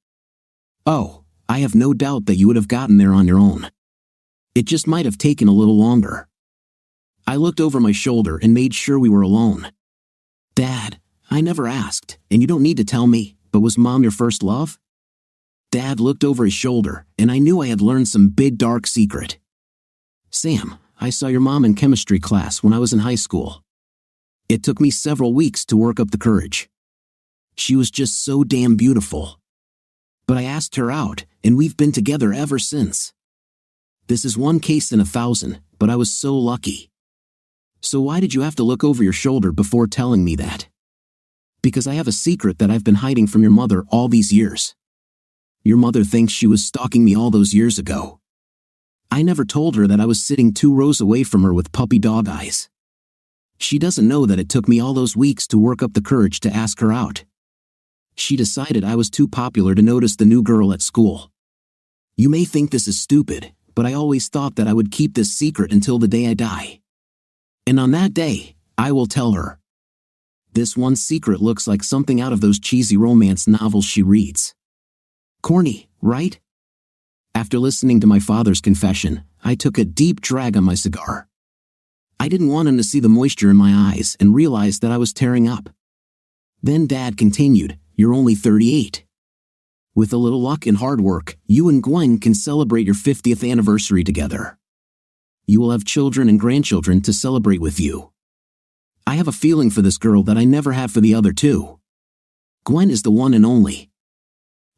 Oh, I have no doubt that you would have gotten there on your own. It just might have taken a little longer. I looked over my shoulder and made sure we were alone. Dad, I never asked, and you don't need to tell me, but was Mom your first love? Dad looked over his shoulder, and I knew I had learned some big dark secret. Sam, I saw your mom in chemistry class when I was in high school. It took me several weeks to work up the courage. She was just so damn beautiful. But I asked her out, and we've been together ever since. This is one case in 1,000, but I was so lucky. So why did you have to look over your shoulder before telling me that? Because I have a secret that I've been hiding from your mother all these years. Your mother thinks she was stalking me all those years ago. I never told her that I was sitting 2 rows away from her with puppy dog eyes. She doesn't know that it took me all those weeks to work up the courage to ask her out. She decided I was too popular to notice the new girl at school. You may think this is stupid, but I always thought that I would keep this secret until the day I die. And on that day, I will tell her. This one secret looks like something out of those cheesy romance novels she reads. Corny, right? After listening to my father's confession, I took a deep drag on my cigar. I didn't want him to see the moisture in my eyes and realized that I was tearing up. Then Dad continued, "You're only 38. With a little luck and hard work, you and Gwen can celebrate your 50th anniversary together. You will have children and grandchildren to celebrate with you. I have a feeling for this girl that I never had for the other 2. Gwen is the one and only."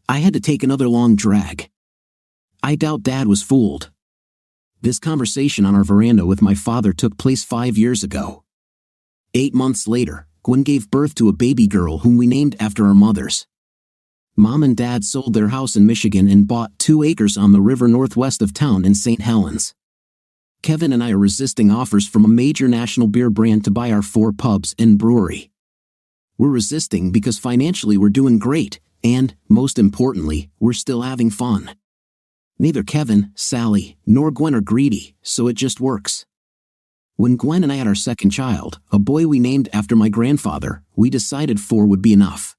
I had to take another long drag. I doubt Dad was fooled. This conversation on our veranda with my father took place 5 years ago. 8 months later, Gwen gave birth to a baby girl whom we named after our mothers. Mom and Dad sold their house in Michigan and bought 2 acres on the river northwest of town in St. Helens. Kevin and I are resisting offers from a major national beer brand to buy our 4 pubs and brewery. We're resisting because financially we're doing great, and, most importantly, we're still having fun. Neither Kevin, Sally, nor Gwen are greedy, so it just works. When Gwen and I had our second child, a boy we named after my grandfather, we decided 4 would be enough.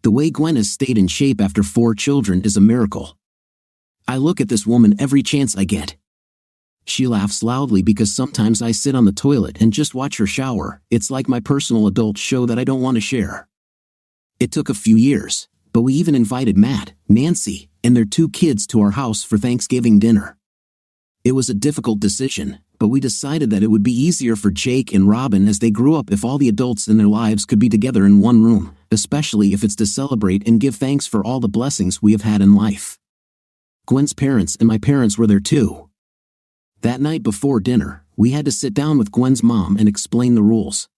The way Gwen has stayed in shape after 4 children is a miracle. I look at this woman every chance I get. She laughs loudly because sometimes I sit on the toilet and just watch her shower. It's like my personal adult show that I don't want to share. It took a few years, but we even invited Matt, Nancy, and their 2 kids to our house for Thanksgiving dinner. It was a difficult decision, but we decided that it would be easier for Jake and Robin as they grew up if all the adults in their lives could be together in one room, especially if it's to celebrate and give thanks for all the blessings we have had in life. Gwen's parents and my parents were there too. That night before dinner, we had to sit down with Gwen's mom and explain the rules.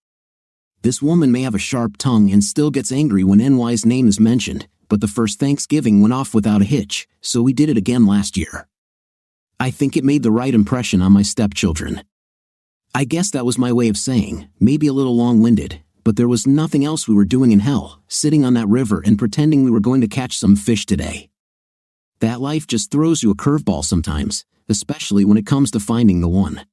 This woman may have a sharp tongue and still gets angry when NY's name is mentioned, but the first Thanksgiving went off without a hitch, so we did it again last year. I think it made the right impression on my stepchildren. I guess that was my way of saying, maybe a little long-winded, but there was nothing else we were doing in hell, sitting on that river and pretending we were going to catch some fish today. That life just throws you a curveball sometimes, especially when it comes to finding the one.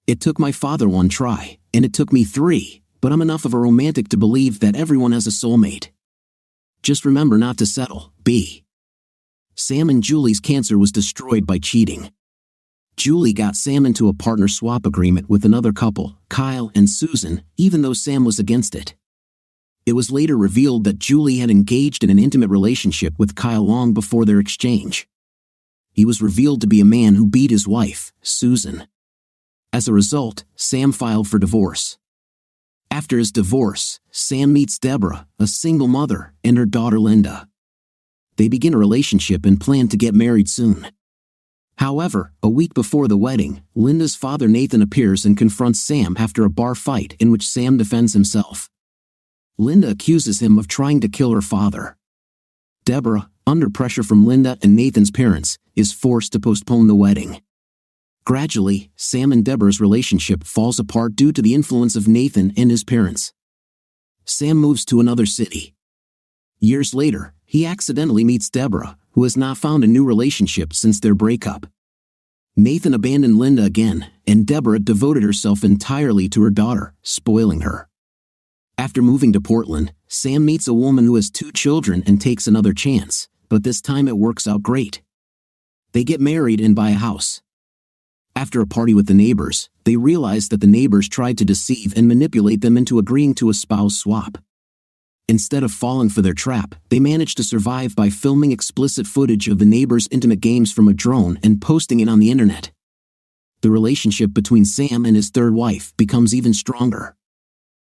It took my father 1 try, and it took me 3, but I'm enough of a romantic to believe that everyone has a soulmate. Just remember not to settle. B. Sam and Julie's cancer was destroyed by cheating. Julie got Sam into a partner swap agreement with another couple, Kyle and Susan, even though Sam was against it. It was later revealed that Julie had engaged in an intimate relationship with Kyle long before their exchange. He was revealed to be a man who beat his wife, Susan. As a result, Sam filed for divorce. After his divorce, Sam meets Deborah, a single mother, and her daughter Linda. They begin a relationship and plan to get married soon. However, a week before the wedding, Linda's father Nathan appears and confronts Sam after a bar fight in which Sam defends himself. Linda accuses him of trying to kill her father. Deborah, under pressure from Linda and Nathan's parents, is forced to postpone the wedding. Gradually, Sam and Deborah's relationship falls apart due to the influence of Nathan and his parents. Sam moves to another city. Years later, he accidentally meets Deborah, who has not found a new relationship since their breakup. Nathan abandoned Linda again, and Deborah devoted herself entirely to her daughter, spoiling her. After moving to Portland, Sam meets a woman who has 2 children and takes another chance, but this time it works out great. They get married and buy a house. After a party with the neighbors, they realize that the neighbors tried to deceive and manipulate them into agreeing to a spouse swap. Instead of falling for their trap, they manage to survive by filming explicit footage of the neighbors' intimate games from a drone and posting it on the internet. The relationship between Sam and his third wife becomes even stronger.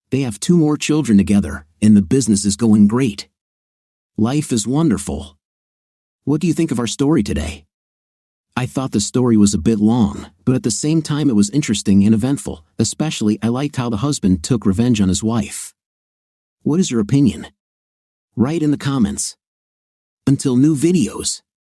They have 2 more children together, and the business is going great. Life is wonderful. What do you think of our story today? I thought the story was a bit long, but at the same time it was interesting and eventful, especially I liked how the husband took revenge on his wife. What is your opinion? Write in the comments. Until new videos.